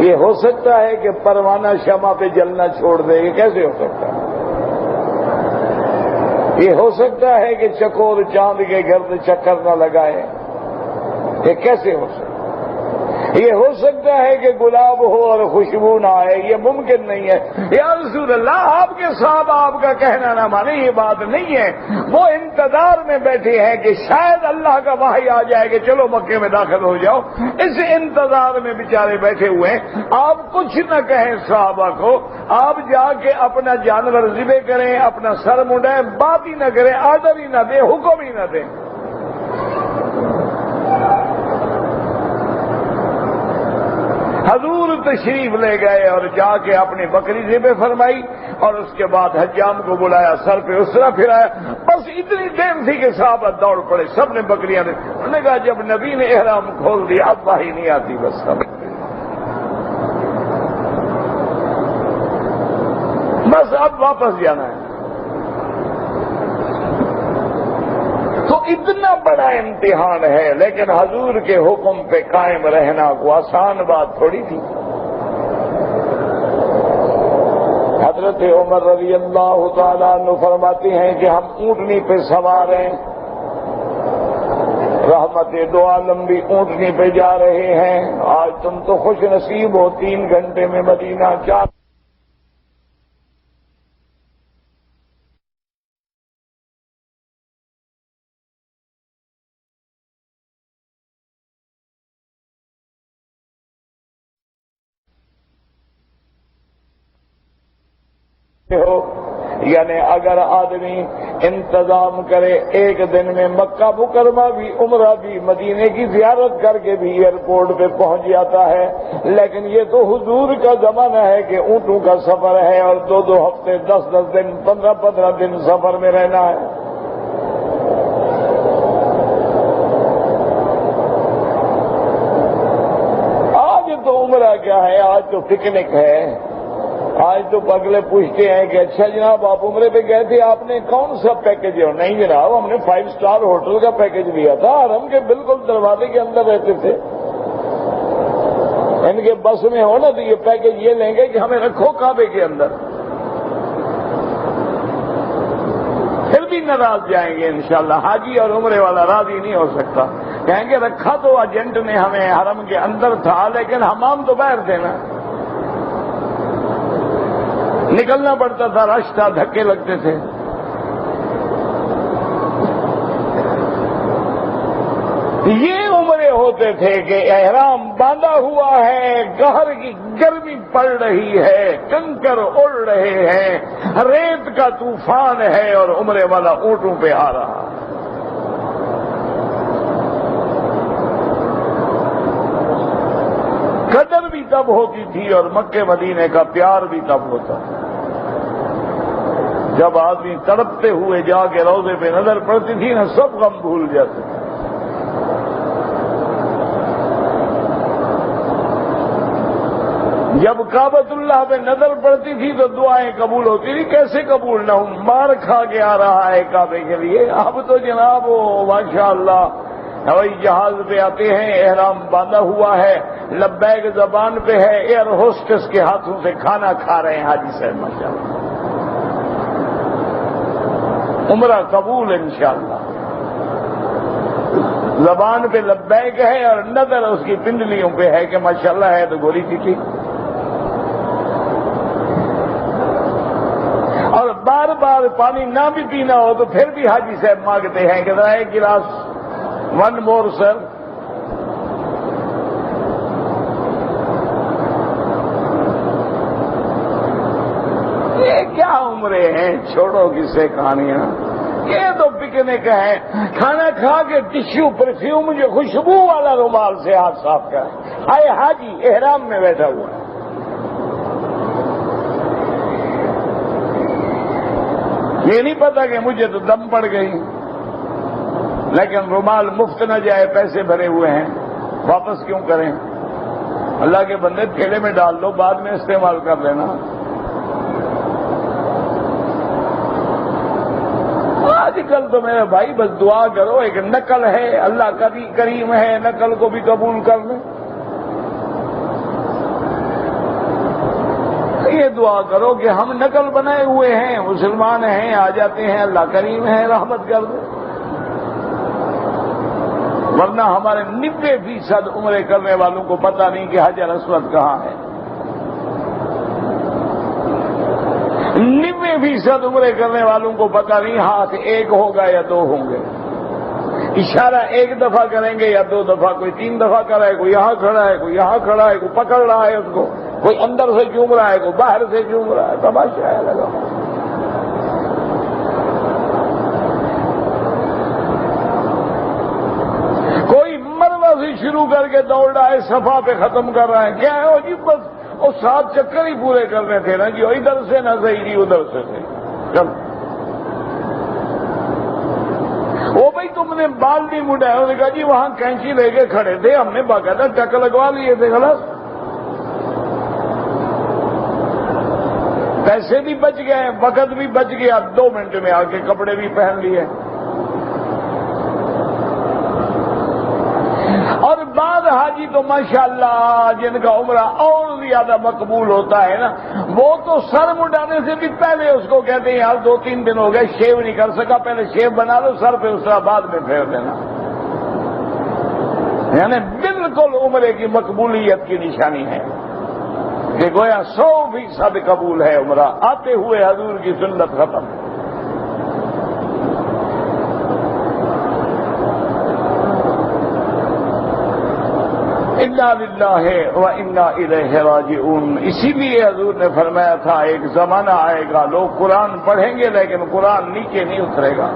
یہ ہو سکتا ہے کہ پروانہ شمع پہ جلنا چھوڑ دے، یہ کیسے ہو سکتا ہے؟ یہ ہو سکتا ہے کہ چکور چاند کے گرد چکر نہ لگائے، یہ کیسے ہو سکتا ہے؟ یہ ہو سکتا سوچا ہے کہ گلاب ہو اور خوشبو نہ آئے؟ یہ ممکن نہیں ہے۔ یا رسول اللہ، آپ کے صاحب آپ کا کہنا نہ مانے، یہ بات نہیں ہے۔ وہ انتظار میں بیٹھے ہیں کہ شاید اللہ کا وحی آ جائے کہ چلو مکے میں داخل ہو جاؤ، اس انتظار میں بیچارے بیٹھے ہوئے ہیں۔ آپ کچھ نہ کہیں صحابہ کو، آپ جا کے اپنا جانور ذبح کریں، اپنا سر منڈائیں، بات ہی نہ کریں، آرڈر ہی نہ دیں، حکم ہی نہ دیں۔ حضور تشریف لے گئے اور جا کے اپنی بکری ذبح فرمائی، اور اس کے بعد حجام کو بلایا، سر پہ اسرا پھرایا۔ بس اتنی دیر تھی کہ صحابہ دوڑ پڑے، سب نے بکریاں نے۔ انہوں نے کہا جب نبی نے احرام کھول دیا اب وحی نہیں آتی، بس سب بس اب واپس جانا ہے۔ تو اتنا بڑا امتحان ہے، لیکن حضور کے حکم پہ قائم رہنا کو آسان بات تھوڑی تھی۔ حضرت عمر رضی اللہ تعالیٰ عنہ فرماتے ہیں کہ ہم اونٹنی پہ سوار ہیں، رحمت دو عالم بھی اونٹنی پہ جا رہے ہیں۔ آج تم تو خوش نصیب ہو، 3 گھنٹے میں مدینہ، 4ہو۔ یعنی اگر آدمی انتظام کرے، ایک دن میں مکہ مکرمہ بھی، عمرہ بھی، مدینے کی زیارت کر کے بھی ایئرپورٹ پہ پہنچ جاتا ہے۔ لیکن یہ تو حضور کا زمانہ ہے کہ اونٹوں کا سفر ہے، اور 2 ہفتے، 10 دن، 15 دن سفر میں رہنا ہے۔ آج تو عمرہ کیا ہے، آج تو پکنک ہے۔ آج تو اگلے پوچھتے ہیں کہ اچھا جناب آپ عمرے پہ گئے تھے، آپ نے کون سا پیکج ہے؟ نہیں جناب، ہم نے 5 اسٹار ہوٹل کا پیکج لیا تھا، حرم کے بالکل دروازے کے اندر رہتے تھے۔ ان کے بس میں ہو نا تو یہ پیکج یہ لیں گے کہ ہمیں رکھو کعبے کے اندر، پھر بھی ناراض جائیں گے انشاءاللہ۔ حاجی اور عمرے والا راضی نہیں ہو سکتا، کہیں گے رکھا تو ایجنٹ نے ہمیں حرم کے اندر تھا، لیکن حمام تو باہر تھے نا، نکلنا پڑتا تھا، رش تھا، دھکے لگتے تھے۔ یہ عمرے ہوتے تھے کہ احرام باندھا ہوا ہے، گہر کی گرمی پڑ رہی ہے، کنکر اڑ رہے ہیں، ریت کا طوفان ہے، اور عمرے والا اونٹوں پہ آ رہا۔ قدر بھی تب ہوتی تھی، اور مکے مدینے کا پیار بھی تب ہوتا تھا جب آدمی تڑپتے ہوئے جا کے روضے پہ نظر پڑتی تھی نا، سب غم بھول جاتے تھے۔ جب کعبۃ اللہ پہ نظر پڑتی تھی تو دعائیں قبول ہوتی تھی۔ کیسے قبول نہ ہوں، مار کھا کے آ رہا ہے کعبے کے لیے۔ اب تو جناب وہ ماشاءاللہ ہوائی جہاز پہ آتے ہیں، احرام باندھا ہوا ہے، لبیک زبان پہ ہے، ایئر ہوسٹس کے ہاتھوں سے کھانا کھا رہے ہیں حاجی صاحب ماشاءاللہ۔ عمرہ قبول انشاءاللہ، زبان پہ لبیک ہے اور نظر اس کی پنڈلیوں پہ ہے کہ ماشاءاللہ ہے تو گولی تھی۔ اور بار بار پانی نہ بھی پینا ہو تو پھر بھی حاجی صاحب مانگتے ہیں کہ ذرا ایک گلاس، 1 more سر۔ یہ کیا عمرے ہیں، چھوڑو کسے کہانیاں، یہ تو پکنک ہے۔ کھانا کھا کے ٹشو پرفیوم جو خوشبو والا رومال سے ہاتھ صاف کریں۔ ہائے حاجی احرام میں بیٹھا ہوا ہے، یہ نہیں پتا کہ مجھے تو دم پڑ گئی، لیکن رومال مفت نہ جائے، پیسے بھرے ہوئے ہیں، واپس کیوں کریں؟ اللہ کے بندے تھیلے میں ڈال دو، بعد میں استعمال کر لینا۔ آج کل تو میرے بھائی بس دعا کرو، ایک نقل ہے، اللہ کبھی کریم ہے، نقل کو بھی قبول کر لیں۔ یہ دعا کرو کہ ہم نقل بنائے ہوئے ہیں، مسلمان ہیں، آ جاتے ہیں، اللہ کریم ہے، رحمت کر دے۔ ورنہ ہمارے 90% عمرے کرنے والوں کو پتہ نہیں کہ حجر اسود کہاں ہے. 90% عمرے کرنے والوں کو پتہ نہیں ہاتھ ایک ہوگا یا دو ہوں گے. اشارہ ایک دفعہ کریں گے یا دو دفعہ, کوئی 3 دفعہ کر رہا ہے, کوئی یہاں کھڑا ہے, کوئی یہاں کھڑا ہے, کوئی پکڑ رہا ہے اس کو, کوئی اندر سے چوم رہا ہے, کوئی باہر سے چوم رہا ہے. تماشا ہے لگا. کوئی مروا سے شروع کر کے دوڑ رہا ہے, صفا پہ ختم کر رہا ہے. کیا ہے وہ جی, بس وہ 7 چکر ہی پورے کرنے تھے نا جی, ادھر سے نہ صحیح جی ادھر سے صحیح. چل وہ بھائی تم نے بال نہیں مڈایا. انہوں نے کہا جی وہاں کینچی لے کے کھڑے تھے, ہم نے باقاعدہ ٹک لگوا لیے تھے. خلاص پیسے بھی بچ گئے, وقت بھی بچ گیا, 2 منٹ میں آ کے کپڑے بھی پہن لیے. اور بعض حاجی تو ماشاءاللہ جن کا عمرہ اور زیادہ مقبول ہوتا ہے نا, وہ تو سر مڈانے سے بھی پہلے اس کو کہتے ہیں یار 2-3 دن ہو گئے شیو نہیں کر سکا, پہلے شیو بنا لو سر پہ, اس طرح بعد میں پھیر دینا. یعنی بالکل عمرے کی مقبولیت کی نشانی ہے کہ گویا 100% قبول ہے عمرہ. آتے ہوئے حضور کی سنت ختم. انا للہ و انا الیہ راجعون. اسی لیے حضور نے فرمایا تھا ایک زمانہ آئے گا لوگ قرآن پڑھیں گے لیکن قرآن نیچے نہیں اترے گا.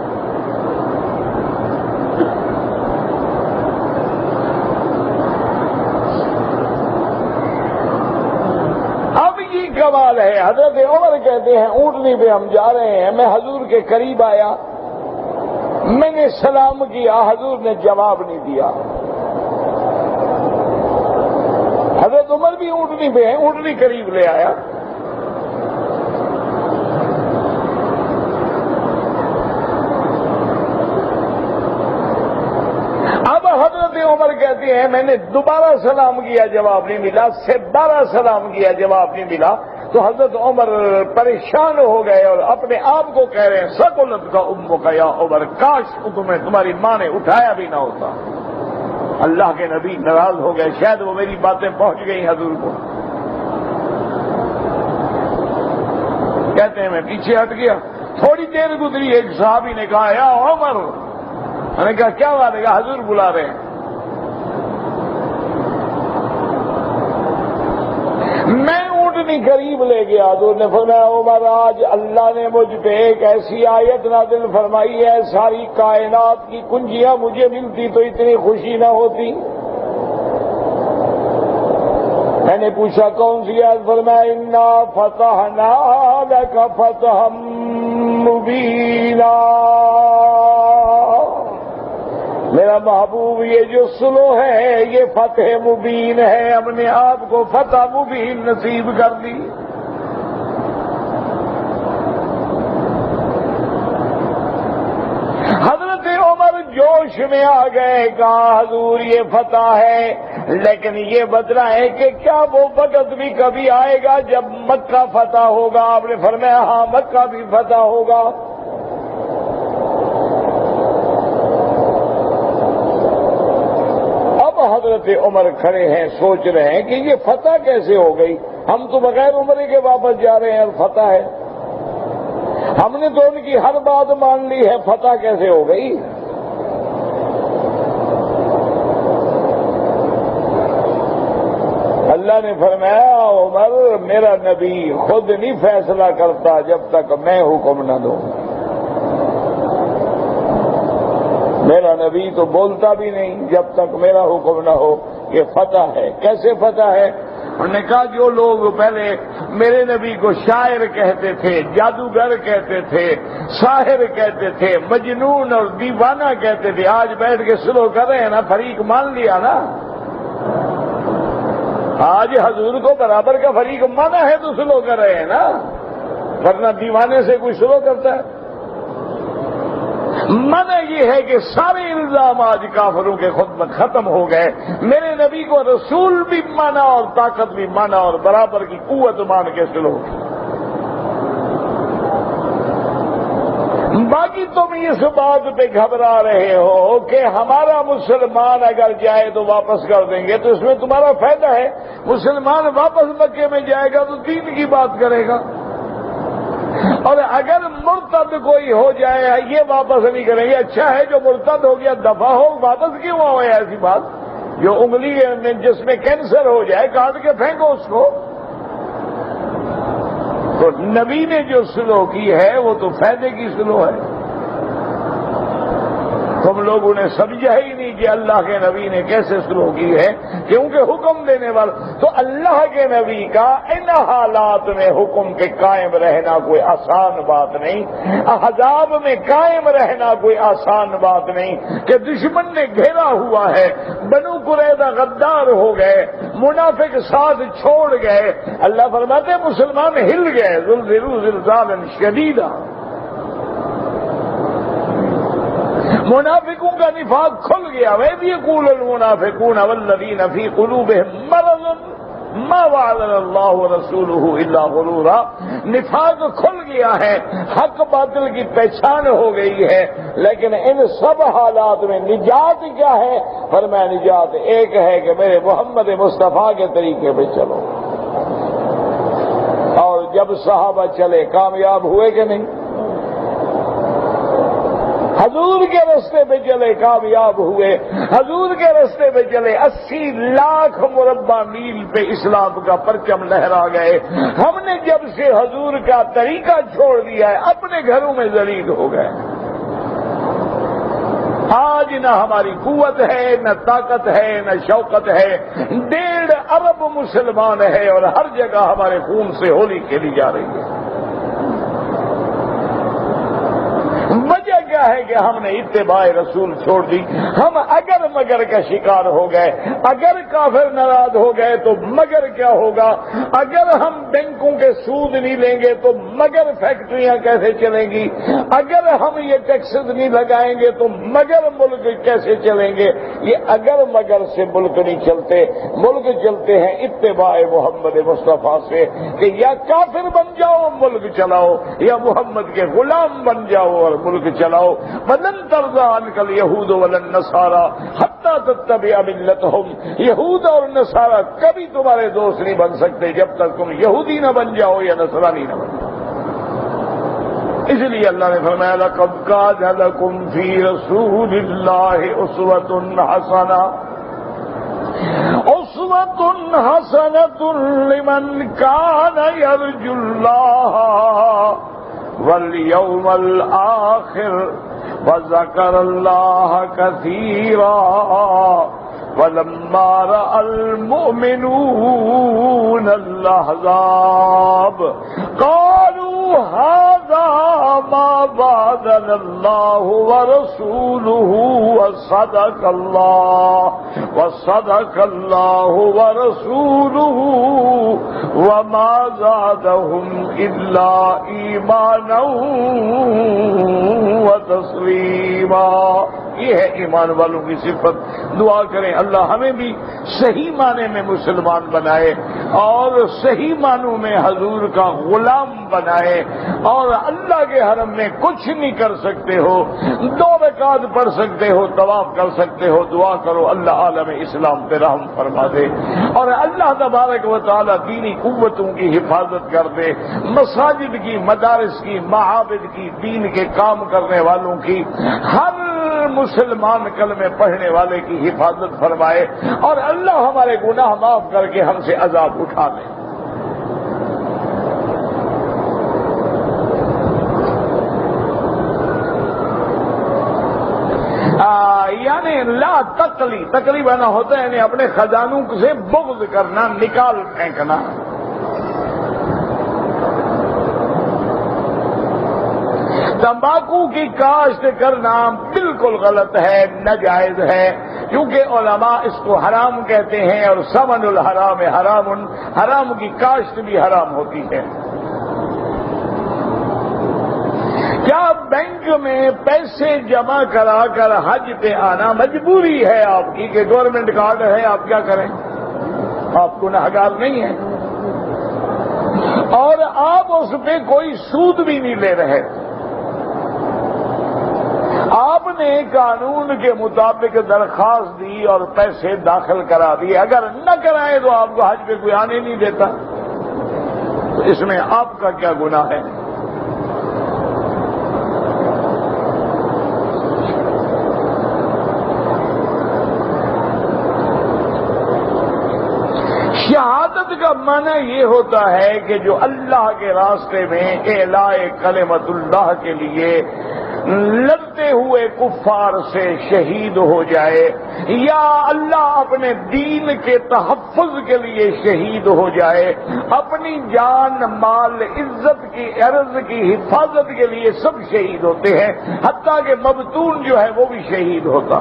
اب یہ کمال ہے, حضرت عمر کہتے ہیں اونٹنی پہ ہم جا رہے ہیں, میں حضور کے قریب آیا, میں نے سلام کیا, حضور نے جواب نہیں دیا. حضرت عمر بھی اونٹنی پہ ہیں, اونٹنی قریب لے آیا. اب حضرت عمر کہتے ہیں میں نے دوبارہ سلام کیا, جواب نہیں ملا. سے 12 سلام کیا, جواب نہیں ملا. تو حضرت عمر پریشان ہو گئے اور اپنے آپ کو کہہ رہے ہیں ثقلت کا امک یا عمر, کاش تمہیں تمہاری ماں نے اٹھایا بھی نہ ہوتا. اللہ کے نبی ناراض ہو گئے, شاید وہ میری باتیں پہنچ گئی حضور کو. کہتے ہیں میں پیچھے ہٹ گیا. تھوڑی دیر گزری, ایک صحابی نے کہا یا عمر. میں نے کہا کیا بات ہے؟ کہا حضور بلا رہے ہیں. میں اونٹنی قریب لے گیا. حضور نے فرمایا عمر آج اللہ نے مجھ پہ ایک ایسی آیت نازل فرمائی ہے, ساری کائنات کی کنجیاں مجھے ملتی تو اتنی خوشی نہ ہوتی. میں نے پوچھا کون سی آیت؟ فرمایا انا فتحنا لک فتحا مبینا. میرا محبوب یہ جو سلو ہے یہ فتح مبین ہے, ہم نے آپ کو فتح مبین نصیب کر دی. حضرت عمر جوش میں آ گئے, کہا حضور یہ فتح ہے, لیکن یہ بتلائیں کہ کیا وہ وقت بھی کبھی آئے گا جب مکہ فتح ہوگا؟ آپ نے فرمایا ہاں مکہ بھی فتح ہوگا. حضرت عمر کھڑے ہیں, سوچ رہے ہیں کہ یہ فتح کیسے ہو گئی؟ ہم تو بغیر عمرے کے واپس جا رہے ہیں اور فتح ہے. ہم نے تو ان کی ہر بات مان لی ہے, فتح کیسے ہو گئی؟ اللہ نے فرمایا عمر میرا نبی خود نہیں فیصلہ کرتا جب تک میں حکم نہ دوں. میرا نبی تو بولتا بھی نہیں جب تک میرا حکم نہ ہو. یہ فتح ہے. کیسے فتح ہے؟ انہوں نے کہا جو لوگ پہلے میرے نبی کو شاعر کہتے تھے, جادوگر کہتے تھے, ساحر کہتے تھے, مجنون اور دیوانہ کہتے تھے, آج بیٹھ کے سلو کر رہے ہیں نا, فریق مان لیا نا. آج حضور کو برابر کا فریق مانا ہے تو سلو کر رہے ہیں نا, ورنہ دیوانے سے کوئی سلو کرتا ہے؟ منع یہ ہے کہ سارے الزام آج کافروں کے خود میں ختم ہو گئے. میرے نبی کو رسول بھی مانا اور طاقت بھی مانا اور برابر کی قوت مان کے چلو. باقی تم اس بات پہ گھبرا رہے ہو کہ ہمارا مسلمان اگر جائے تو واپس کر دیں گے، تو اس میں تمہارا فائدہ ہے۔ مسلمان واپس مکے میں جائے گا تو دین کی بات کرے گا، اور اگر مرتد کوئی ہو جائے یہ واپس نہیں کریں گے۔ اچھا ہے جو مرتد ہو گیا دفع ہو، واپس کیوں ہو؟ ایسی بات جو انگلی میں جس میں کینسر ہو جائے کاٹ کے پھینکو اس کو۔ تو نبی نے جو سلو کی ہے وہ تو فائدے کی سلو ہے۔ تم لوگوں نے سمجھا ہی نہیں کہ اللہ کے نبی نے کیسے سلو کی ہے، کیونکہ حکم دینے والا تو اللہ کے نبی کا ان حالات میں حکم کے قائم رہنا کوئی آسان بات نہیں، احزاب میں قائم رہنا کوئی آسان بات نہیں کہ دشمن نے گھیرا ہوا ہے، بنو قریظہ غدار ہو گئے، منافق ساتھ چھوڑ گئے، اللہ فرماتے مسلمان ہل گئے، زلزلوا زلزالا شدیدا۔ منافقوں کا نفاق کھل گیا، وَإِذْ يَقُولُ الْمُنَافِقُونَ وَالَّذِينَ فِي قُلُوبِهِم مَّرَضٌ مَّا وَعَدَنَا اللَّهُ وَرَسُولُهُ إِلَّا غُرُورًا۔ نفاق کھل گیا ہے، حق باطل کی پہچان ہو گئی ہے، لیکن ان سب حالات میں نجات کیا ہے؟ فرمایا نجات ایک ہے کہ میرے محمد مصطفیٰ کے طریقے پہ چلو۔ اور جب صحابہ چلے کامیاب ہوئے کہ نہیں؟ حضور کے راستے پہ چلے کامیاب ہوئے، حضور کے راستے پہ چلے 80 لاکھ مربع میل پہ اسلام کا پرچم لہرا گئے۔ ہم نے جب سے حضور کا طریقہ چھوڑ دیا ہے اپنے گھروں میں ذلیل ہو گئے۔ آج نہ ہماری قوت ہے، نہ طاقت ہے، نہ شوقت ہے۔ 1.5 ارب مسلمان ہے اور ہر جگہ ہمارے خون سے ہولی کھیلی جا رہی ہے۔ وجہ کیا ہے کہ ہم نے اتباع رسول چھوڑ دی۔ ہم اگر مگر کا شکار ہو گئے، اگر کافر ناراض ہو گئے تو مگر کیا ہوگا؟ اگر ہم بینکوں کے سود نہیں لیں گے تو مگر فیکٹریاں کیسے چلیں گی؟ اگر ہم یہ ٹیکسز نہیں لگائیں گے تو مگر ملک کیسے چلیں گے؟ یہ اگر مگر سے ملک نہیں چلتے، ملک چلتے ہیں اتباع محمد مصطفیٰ سے کہ یا کافر بن جاؤ ملک چلاؤ، یا محمد کے غلام بن جاؤ اور ملک چلاؤ۔ وَلَن تَرْضَىٰ عَنْكَ الْيَهُودُ وَلَا النَّصَارَىٰ حَتَّىٰ تَتَّبِعَ مِلَّتَهُمْ۔ یہود اور نصارہ کبھی تمہارے دوست نہیں بن سکتے جب تک تم یہودی نہ بن جاؤ یا نصرانی نہ بن جاؤ۔ اس لیے اللہ نے فرمایا لَقَدْ كَانَ لَكُمْ فِي رَسُولِ اللَّهِ أُسْوَةٌ حَسَنَةٌ أُسْوَةٌ حَسَنَةٌ لِمَنْ كَانَ يَرْجُو اللَّهَ واليوم الآخر وذكر الله كثيرا ولما رأى المؤمنون الأحزاب قالوا هذا ما وعدنا الله ورسوله وصدق الله ورسوله وما زادهم إلا إيمانا وتسليما۔ یہ ہے ایمان والوں کی صفت۔ دعا کریں اللہ ہمیں بھی صحیح معنی میں مسلمان بنائے اور صحیح معنوں میں حضور کا غلام بنائے، اور اللہ کے حرم میں کچھ نہیں کر سکتے ہو، 2 رکعت پڑھ سکتے ہو، طواف کر سکتے ہو، دعا کرو اللہ عالم اسلام پہ رحم فرما دے، اور اللہ تبارک و تعالی دینی قوتوں کی حفاظت کر دے، مساجد کی، مدارس کی، معابد کی، دین کے کام کرنے والوں کی، ہر مسلمان کلمے پڑھنے والے کی حفاظت فرمائے، اور اللہ ہمارے گناہ معاف کر کے ہم سے عذاب اٹھا لے۔ یعنی لا تقلی بنا ہوتا ہے یعنی اپنے خزانوں سے بغض کرنا، نکال پھینکنا۔ تمباکو کی کاشت کرنا بالکل غلط ہے، ناجائز ہے، کیونکہ علماء اس کو حرام کہتے ہیں، اور ثمن الحرام حرام کی کاشت بھی حرام ہوتی ہے۔ کیا بینک میں پیسے جمع کرا کر حج پہ آنا مجبوری ہے آپ کی کہ گورنمنٹ کارڈ ہے آپ کیا کریں؟ آپ گنہگار نہیں ہیں، اور آپ اس پہ کوئی سود بھی نہیں لے رہے، نے قانون کے مطابق درخواست دی اور پیسے داخل کرا دیے، اگر نہ کرائے تو آپ کو حج پہ کوئی آنے نہیں دیتا، تو اس میں آپ کا کیا گناہ ہے؟ شہادت کا معنی یہ ہوتا ہے کہ جو اللہ کے راستے میں اعلاء کلمت اللہ کے لیے لڑتے ہوئے کفار سے شہید ہو جائے، یا اللہ اپنے دین کے تحفظ کے لیے شہید ہو جائے، اپنی جان مال عزت کی عرض کی حفاظت کے لیے سب شہید ہوتے ہیں، حتیٰ کہ مبتون جو ہے وہ بھی شہید ہوتا۔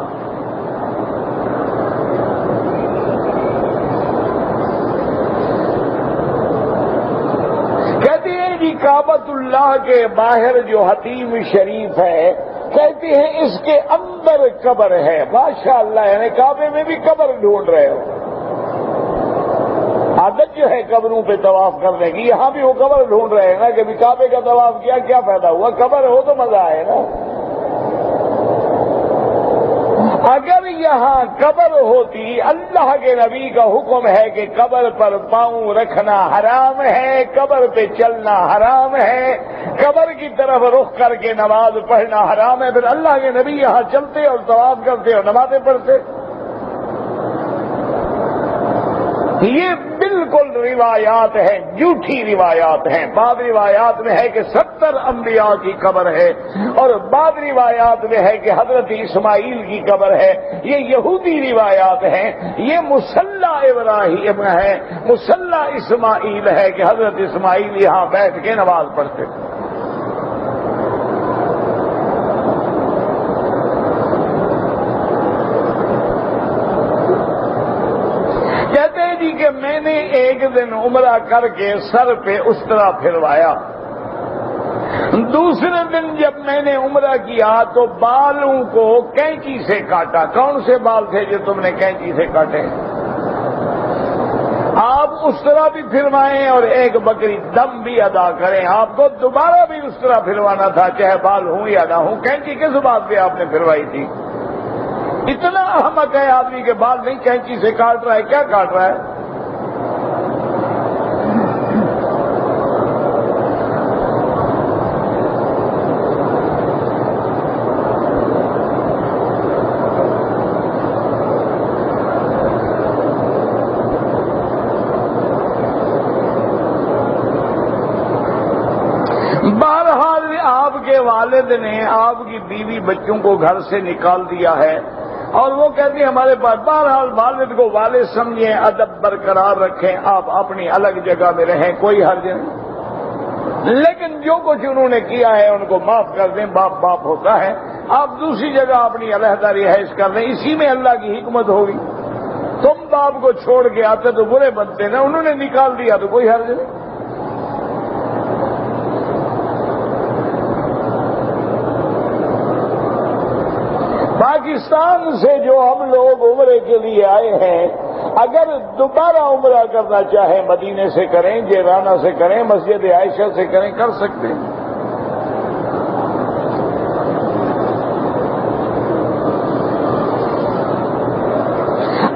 کعبۃ اللہ کے باہر جو حتیم شریف ہے، کہتے ہیں اس کے اندر قبر ہے۔ ماشاء اللہ، یعنی کعبے میں بھی قبر ڈھونڈ رہے ہو۔ عادت جو ہے قبروں پہ طواف کرنے کی، یہاں بھی وہ قبر ڈھونڈ رہے ہیں نا کہ کعبے کا طواف کیا فائدہ ہوا، قبر ہو تو مزہ آئے نا۔ اگر یہاں قبر ہوتی، اللہ کے نبی کا حکم ہے کہ قبر پر پاؤں رکھنا حرام ہے، قبر پہ چلنا حرام ہے، قبر کی طرف رخ کر کے نماز پڑھنا حرام ہے، پھر اللہ کے نبی یہاں چلتے اور طواف کرتے اور نمازیں پڑھتے؟ یہ بالکل روایات ہیں، جھوٹی روایات ہیں۔ بعض روایات میں ہے کہ 70 انبیاء کی قبر ہے، اور بعض روایات میں ہے کہ حضرت اسماعیل کی قبر ہے۔ یہ یہودی روایات ہیں۔ یہ مصلی ابراہیم ہے، مصلی اسماعیل ہے کہ حضرت اسماعیل یہاں بیٹھ کے نماز پڑھتے۔ کہ میں نے ایک دن عمرہ کر کے سر پہ اس طرح پھروایا، دوسرے دن جب میں نے عمرہ کیا تو بالوں کو کینچی سے کاٹا۔ کون سے بال تھے جو تم نے کینچی سے کاٹے؟ آپ اس طرح بھی پھروائیں اور ایک بکری دم بھی ادا کریں۔ آپ کو دوبارہ بھی اس طرح پھروانا تھا، چاہے بال ہوں یا نہ ہوں۔ کینچی کس بات پہ آپ نے پھروائی تھی؟ اتنا احمق ہے آدمی کے بال نہیں کینچی سے کاٹ رہا ہے، کیا کاٹ رہا ہے؟ بہرحال آپ کے والد نے آپ کی بیوی بچوں کو گھر سے نکال دیا ہے، اور وہ کہتے ہیں ہمارے پاس۔ بہرحال والد کو والد سمجھیں، ادب برقرار رکھیں، آپ اپنی الگ جگہ میں رہیں، کوئی حرج نہیں، لیکن جو کچھ انہوں نے کیا ہے ان کو معاف کر دیں۔ باپ باپ ہوتا ہے، آپ دوسری جگہ اپنی علیحدہ رہائش کر لیں، اسی میں اللہ کی حکمت ہوگی۔ تم باپ کو چھوڑ کے آتے تو برے بنتے نا، انہوں نے نکال دیا تو کوئی حرج نہیں۔ پاکستان سے جو ہم لوگ عمرے کے لیے آئے ہیں، اگر دوبارہ عمرہ کرنا چاہیں مدینے سے کریں، جیرانہ سے کریں، مسجد عائشہ سے کریں، کر سکتے ہیں۔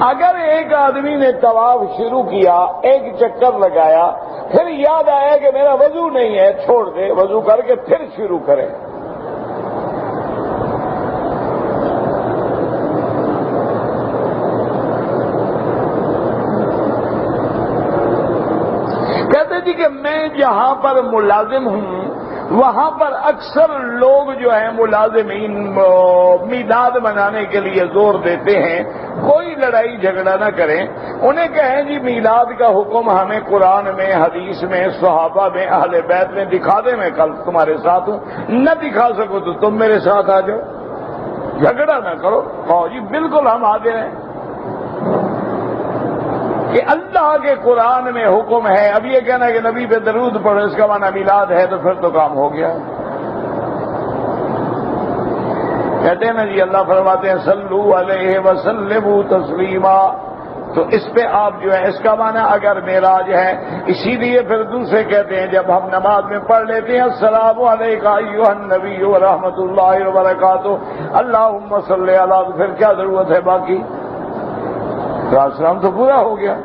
اگر ایک آدمی نے طواف شروع کیا، ایک چکر لگایا، پھر یاد آیا کہ میرا وضو نہیں ہے، چھوڑ دے، وضو کر کے پھر شروع کرے۔ کہ میں جہاں پر ملازم ہوں وہاں پر اکثر لوگ جو ہیں ملازمین میلاد منانے کے لیے زور دیتے ہیں، کوئی لڑائی جھگڑا نہ کریں، انہیں کہیں جی میلاد کا حکم ہمیں قرآن میں، حدیث میں، صحابہ میں، اہل بیت میں دکھا دیں، میں کل تمہارے ساتھ ہوں، نہ دکھا سکو تو تم میرے ساتھ آ جاؤ، جھگڑا نہ کرو۔ جی بالکل ہم حاضر ہیں کہ اللہ کے قرآن میں حکم ہے۔ اب یہ کہنا کہ نبی پہ درود پڑھو اس کا معنی میلاد ہے تو پھر تو کام ہو گیا۔ کہتے ہیں نا جی، اللہ فرماتے ہیں صلو علیہ وسلموا تسلیما، تو اس پہ آپ جو ہے اس کا معنی اگر معراج ہے، اسی لیے پھر دوسرے کہتے ہیں جب ہم نماز میں پڑھ لیتے ہیں السلام علیکم ایھا النبی ورحمۃ اللہ وبرکاتہ اللہم صلی علی، تو پھر کیا ضرورت ہے باقی؟ السلام تو پورا ہو گیا۔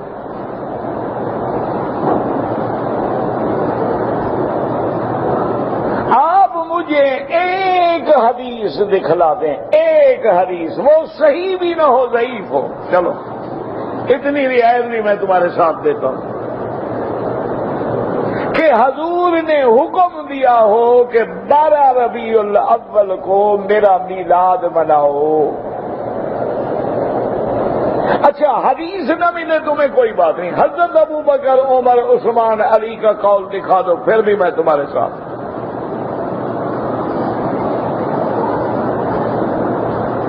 آپ مجھے ایک حدیث دکھلا دیں، ایک حدیث، وہ صحیح بھی نہ ہو ضعیف ہو، چلو اتنی رعایت بھی میں تمہارے ساتھ دیتا ہوں کہ حضور نے حکم دیا ہو کہ 12 ربیع الاول کو میرا میلاد مناؤ۔ اچھا حدیث نہ ملے تمہیں کوئی بات نہیں، حضرت ابو بکر عمر عثمان علی کا قول دکھا دو، پھر بھی میں تمہارے ساتھ۔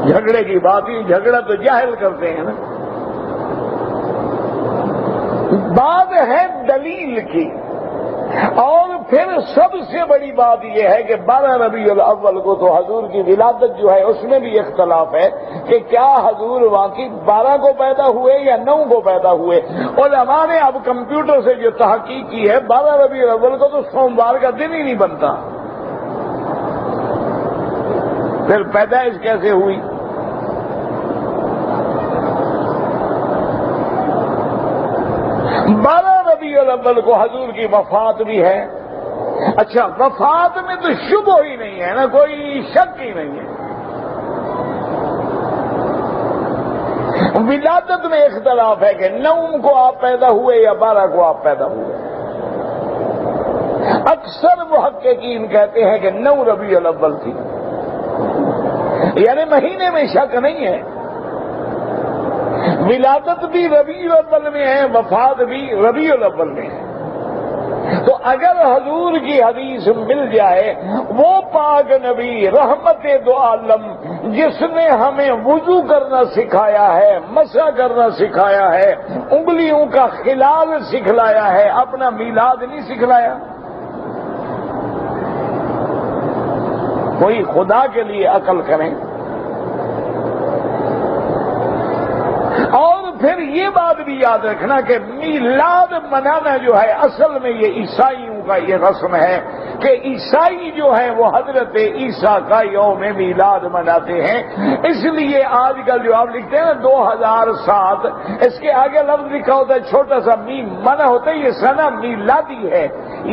جھگڑے کی بات ہی، جھگڑا تو جاہل کرتے ہیں نا، بات ہے دلیل کی۔ اور پھر سب سے بڑی بات یہ ہے کہ 12 ربیع الاول کو تو حضور کی ولادت جو ہے اس میں بھی اختلاف ہے کہ کیا حضور واقعی 12 کو پیدا ہوئے یا 9 کو پیدا ہوئے۔ علماء نے اب کمپیوٹر سے جو تحقیق کی ہے 12 ربیع الاول کو تو سوموار کا دن ہی نہیں بنتا، پھر پیدائش کیسے ہوئی؟ ربیع الاول کو حضور کی وفات بھی ہے۔ اچھا وفات میں تو شبہ ہی نہیں ہے نا، کوئی شک ہی نہیں ہے۔ ولادت میں اختلاف ہے کہ 9 کو آپ پیدا ہوئے یا 12 کو آپ پیدا ہوئے۔ اکثر محققین کہتے ہیں کہ 9 ربیع الاول تھی، یعنی مہینے میں شک نہیں ہے، ولادت بھی ربیع الاول میں ہے، وفات بھی ربیع الاول میں ہے۔ تو اگر حضور کی حدیث مل جائے، وہ پاک نبی رحمت دو عالم جس نے ہمیں وضو کرنا سکھایا ہے، مسح کرنا سکھایا ہے، انگلیوں کا خلال سکھلایا ہے، اپنا میلاد نہیں سکھلایا؟ کوئی خدا کے لیے عقل کریں۔ اور پھر یہ بات بھی یاد رکھنا کہ میلاد منانا جو ہے اصل میں یہ عیسائیوں کا یہ رسم ہے کہ عیسائی جو ہے وہ حضرت عیسیٰ کا یوم میلاد مناتے ہیں۔ اس لیے آج کل جو آپ لکھتے ہیں نا 2007، اس کے آگے لفظ لکھا ہوتا ہے چھوٹا سا میم، منع ہوتا ہے یہ سنہ میلادی ہے،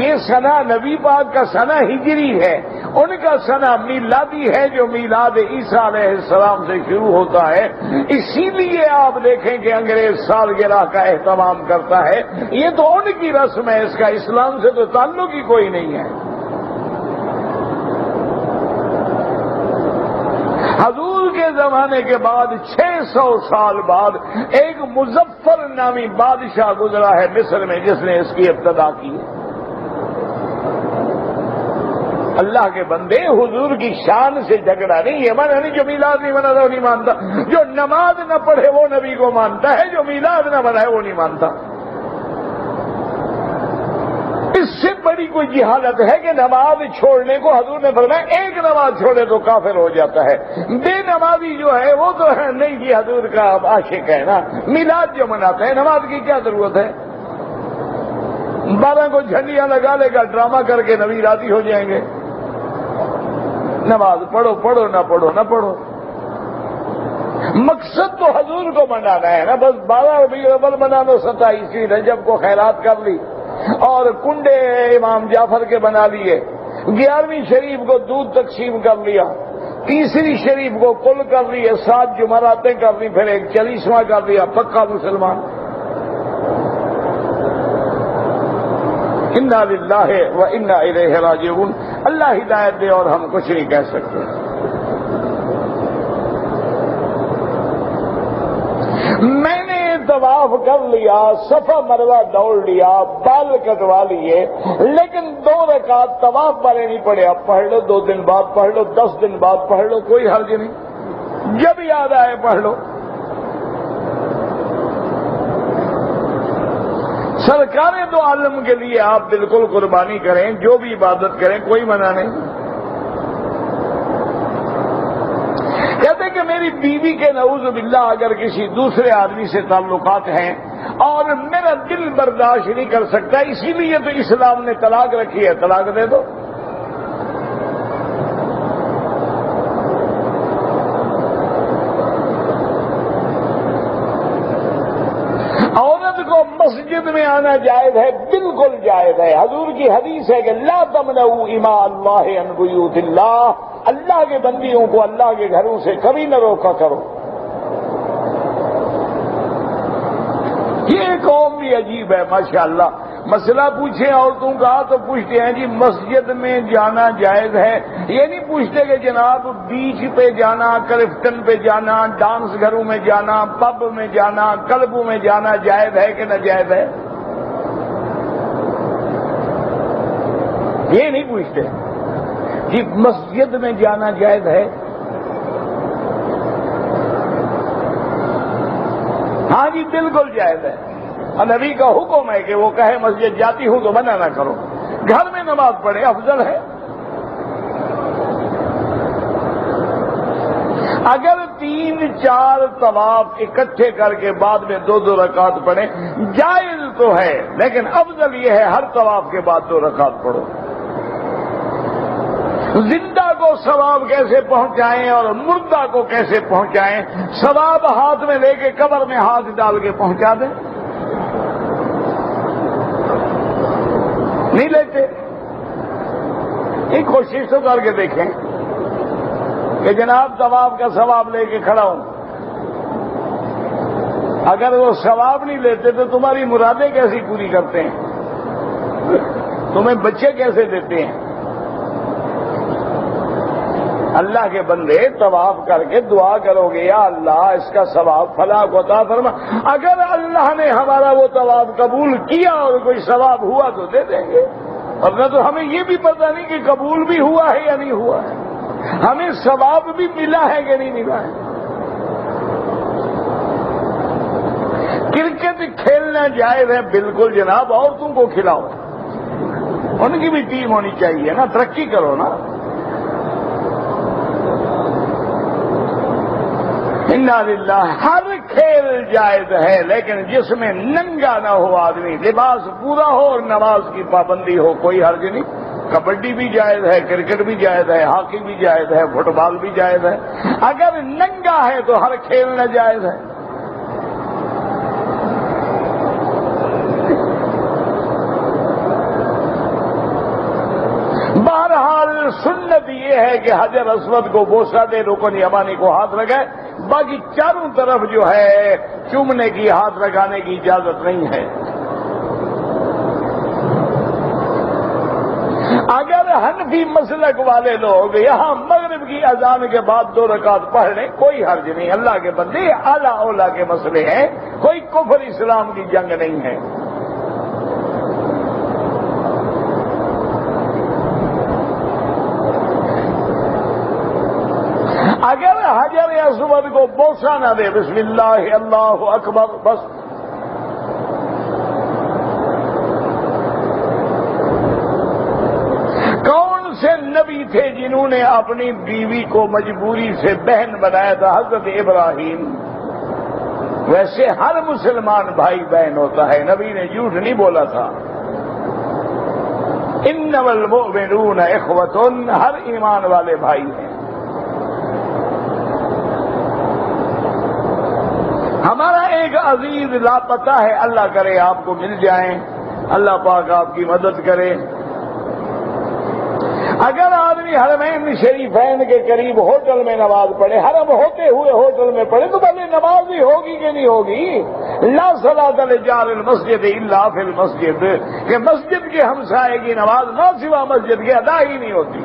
یہ سنہ نبی پاک کا سنہ ہجری ہے، ان کا سنہ میلادی ہے جو میلاد عیسیٰ علیہ السلام سے شروع ہوتا ہے۔ اسی لیے آپ دیکھیں کہ انگریز سالگرہ کا اہتمام کرتا ہے، یہ تو ان کی رسم ہے، اس کا اسلام سے تو تعلق ہی کوئی نہیں ہے۔ حضور کے زمانے کے بعد 600 سال بعد ایک مظفر نامی بادشاہ گزرا ہے مصر میں جس نے اس کی ابتدا کی ہے۔ اللہ کے بندے حضور کی شان سے جھگڑا نہیں ہے، مانا نہیں جو میلاد نہیں مناتا وہ نہیں مانتا، جو نماز نہ پڑھے وہ نبی کو مانتا ہے، جو میلاد نہ منائے وہ نہیں مانتا۔ اس سے بڑی کوئی جہالت ہے کہ نماز چھوڑنے کو حضور نے فرمایا ایک نماز چھوڑے تو کافر ہو جاتا ہے، بے نمازی جو ہے وہ تو نہیں جی حضور کا عاشق ہے نا، میلاد جو مناتا ہے نماز کی کیا ضرورت ہے؟ 12 کو جھنڈیاں لگا لے گا، ڈرامہ کر کے نبی راضی ہو جائیں گے۔ نماز پڑھو پڑھو نہ پڑھو نہ پڑھو، مقصد تو حضور کو منانا ہے نا، بس 12 ربیع الاول منا لو، 27 رجب کو خیرات کر لی اور کنڈے امام جعفر کے بنا لیے، 11ویں شریف کو دودھ تقسیم کر لیا، 30ویں شریف کو کل کر لیے، 7 جمعراتیں کر لی، پھر ایک 40واں کر لیا، پکا مسلمان۔ انا للہ و انا الیہ راجعون۔ اللہ ہدایت دے اور ہم کچھ نہیں کہہ سکتے۔ میں نے طواف کر لیا، صفا مروہ دوڑ لیا، بال کٹوا لیے، لیکن 2 رکعت طواف والے نہیں پڑھے، اب پڑھ لو، 2 دن بعد پڑھ لو، 10 دن بعد پڑھ لو، کوئی حرج نہیں، جب یاد آئے پڑھ لو۔ سرکار دو عالم کے لیے آپ بالکل قربانی کریں، جو بھی عبادت کریں، کوئی منع نہیں۔ کہتے کہ میری بیوی کے نعوذ باللہ اگر کسی دوسرے آدمی سے تعلقات ہیں اور میرا دل برداشت نہیں کر سکتا، اسی لیے تو اسلام نے طلاق رکھی ہے، طلاق دے دو۔ عورت کو مسجد میں آنا جائز ہے، بالکل جائز ہے۔ حضور کی حدیث ہے کہ لا تمنعوا اماء اللہ عن بیوت اللہ، اللہ کے بندیوں کو اللہ کے گھروں سے کبھی نہ روکا کرو۔ یہ قوم بھی عجیب ہے ماشاءاللہ، مسئلہ پوچھیں عورتوں کا تو پوچھتے ہیں جی مسجد میں جانا جائز ہے، یہ نہیں پوچھتے کہ جناب بیچ پہ جانا، کرفٹن پہ جانا، ڈانس گھروں میں جانا، پب میں جانا، کلبوں میں جانا جائز ہے کہ نہ جائز ہے، یہ نہیں پوچھتے جی مسجد میں جانا جائز ہے۔ ہاں جی بالکل جائز ہے، اور نبی کا حکم ہے کہ وہ کہے مسجد جاتی ہوں تو منع نہ کرو، گھر میں نماز پڑھے افضل ہے۔ اگر 3-4 طواف اکٹھے کر کے بعد میں 2 رکعت پڑھیں جائز تو ہے، لیکن افضل یہ ہے ہر طواف کے بعد 2 رکعت پڑھو۔ زندہ کو ثواب کیسے پہنچائیں اور مردہ کو کیسے پہنچائیں؟ ثواب ہاتھ میں لے کے قبر میں ہاتھ ڈال کے پہنچا دیں، نہیں لیتے۔ ایک کوشش تو کر کے دیکھیں کہ جناب طواف کا ثواب لے کے کھڑا ہوں، اگر وہ ثواب نہیں لیتے تو تمہاری مرادیں کیسی پوری کرتے ہیں، تمہیں بچے کیسے دیتے ہیں؟ اللہ کے بندے طواف کر کے دعا کرو گے یا اللہ اس کا ثواب فلاں کو عطا فرما، اگر اللہ نے ہمارا وہ طواف قبول کیا اور کوئی ثواب ہوا تو دے دیں گے، ورنہ تو ہمیں یہ بھی پتہ نہیں کہ قبول بھی ہوا ہے یا نہیں ہوا ہے، ہمیں ثواب بھی ملا ہے کہ نہیں ملا ہے۔ کرکٹ کھیلنا جائز ہے بالکل جناب، عورتوں کو کھلاؤ، ان کی بھی ٹیم ہونی چاہیے نا، ترقی کرو نا۔ انا للہ، ہر کھیل جائز ہے لیکن جس میں ننگا نہ ہو آدمی، لباس پورا ہو اور نماز کی پابندی ہو، کوئی حرج نہیں۔ کبڈی بھی جائز ہے، کرکٹ بھی جائز ہے، ہاکی بھی جائز ہے، فٹ بال بھی جائز ہے، اگر ننگا ہے تو ہر کھیل ناجائز ہے۔ بہرحال سنت یہ ہے کہ حجر اسود کو بوسہ دے، رکن یمانی کو ہاتھ لگائے، باقی چاروں طرف جو ہے چومنے کی، ہاتھ لگانے کی اجازت نہیں ہے۔ اگر حنفی مسلک والے لوگ یہاں مغرب کی اذان کے بعد 2 رکعت پڑھ لیں کوئی حرج نہیں، اللہ کے بندے اعلیٰ اولیٰ کے مسئلے ہیں، کوئی کفر اسلام کی جنگ نہیں ہے۔ اگر حجر اسود کو بوسہ نہ دے، بسم اللہ اللہ اکبر، بس کون سے نبی تھے جنہوں نے اپنی بیوی کو مجبوری سے بہن بنایا تھا؟ حضرت ابراہیم۔ ویسے ہر مسلمان بھائی بہن ہوتا ہے، نبی نے جھوٹ نہیں بولا تھا۔ انما المؤمنون اخوۃ، ہر ایمان والے بھائی ہیں۔ ہمارا ایک عزیز لاپتہ ہے، اللہ کرے آپ کو مل جائیں، اللہ پاک آپ کی مدد کرے۔ اگر آدمی حرمین شریفین کے قریب ہوٹل میں نماز پڑھے، حرم ہوتے ہوئے ہوٹل میں پڑھے، تو پہلے نماز بھی ہوگی کہ نہیں ہوگی؟ لا صلاۃ لجار المسجد الا فی المسجد، کہ مسجد کے ہمسائے کی نماز نہ سوا مسجد کے ادا ہی نہیں ہوتی۔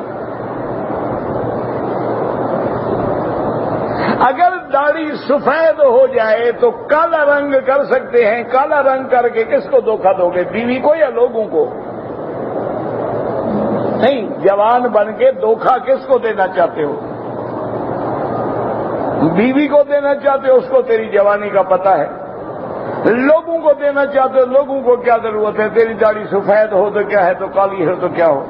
اگر داڑھی سفید ہو جائے تو کالا رنگ کر سکتے ہیں، کالا رنگ کر کے کس کو دھوکہ دو گے؟ بیوی کو یا لوگوں کو؟ نہیں، جوان بن کے دھوکہ کس کو دینا چاہتے ہو؟ بیوی کو دینا چاہتے ہو، اس کو تیری جوانی کا پتہ ہے۔ لوگوں کو دینا چاہتے ہو، لوگوں کو کیا ضرورت ہے؟ تیری داڑھی سفید ہو تو کیا ہے، تو کالی ہو تو کیا ہو؟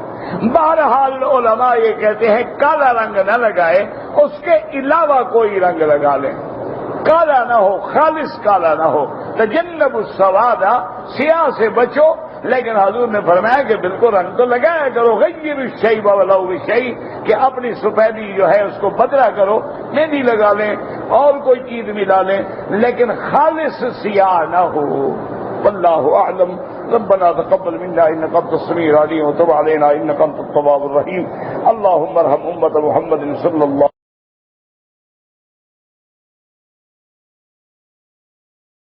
بہرحال علماء یہ کہتے ہیں کالا رنگ نہ لگائے، اس کے علاوہ کوئی رنگ لگا لیں، کالا نہ ہو، خالص کالا نہ ہو۔ تجنب السواد، سیاہ سے بچو، لیکن حضور نے فرمایا کہ بالکل رنگ تو لگایا کرو، غیر الشیب ولو بشیء، کہ اپنی سفیدی جو ہے اس کو بدلا کرو، مہندی لگا لیں اور کوئی چیز ملا لیں، لیکن خالص سیاہ نہ ہو۔ واللہ اعلم۔ ربنا تقبل منا انك انت السميع العليم وتب علينا انك انت التواب الرحيم۔ اللهم ارحم امة محمد صلی اللہ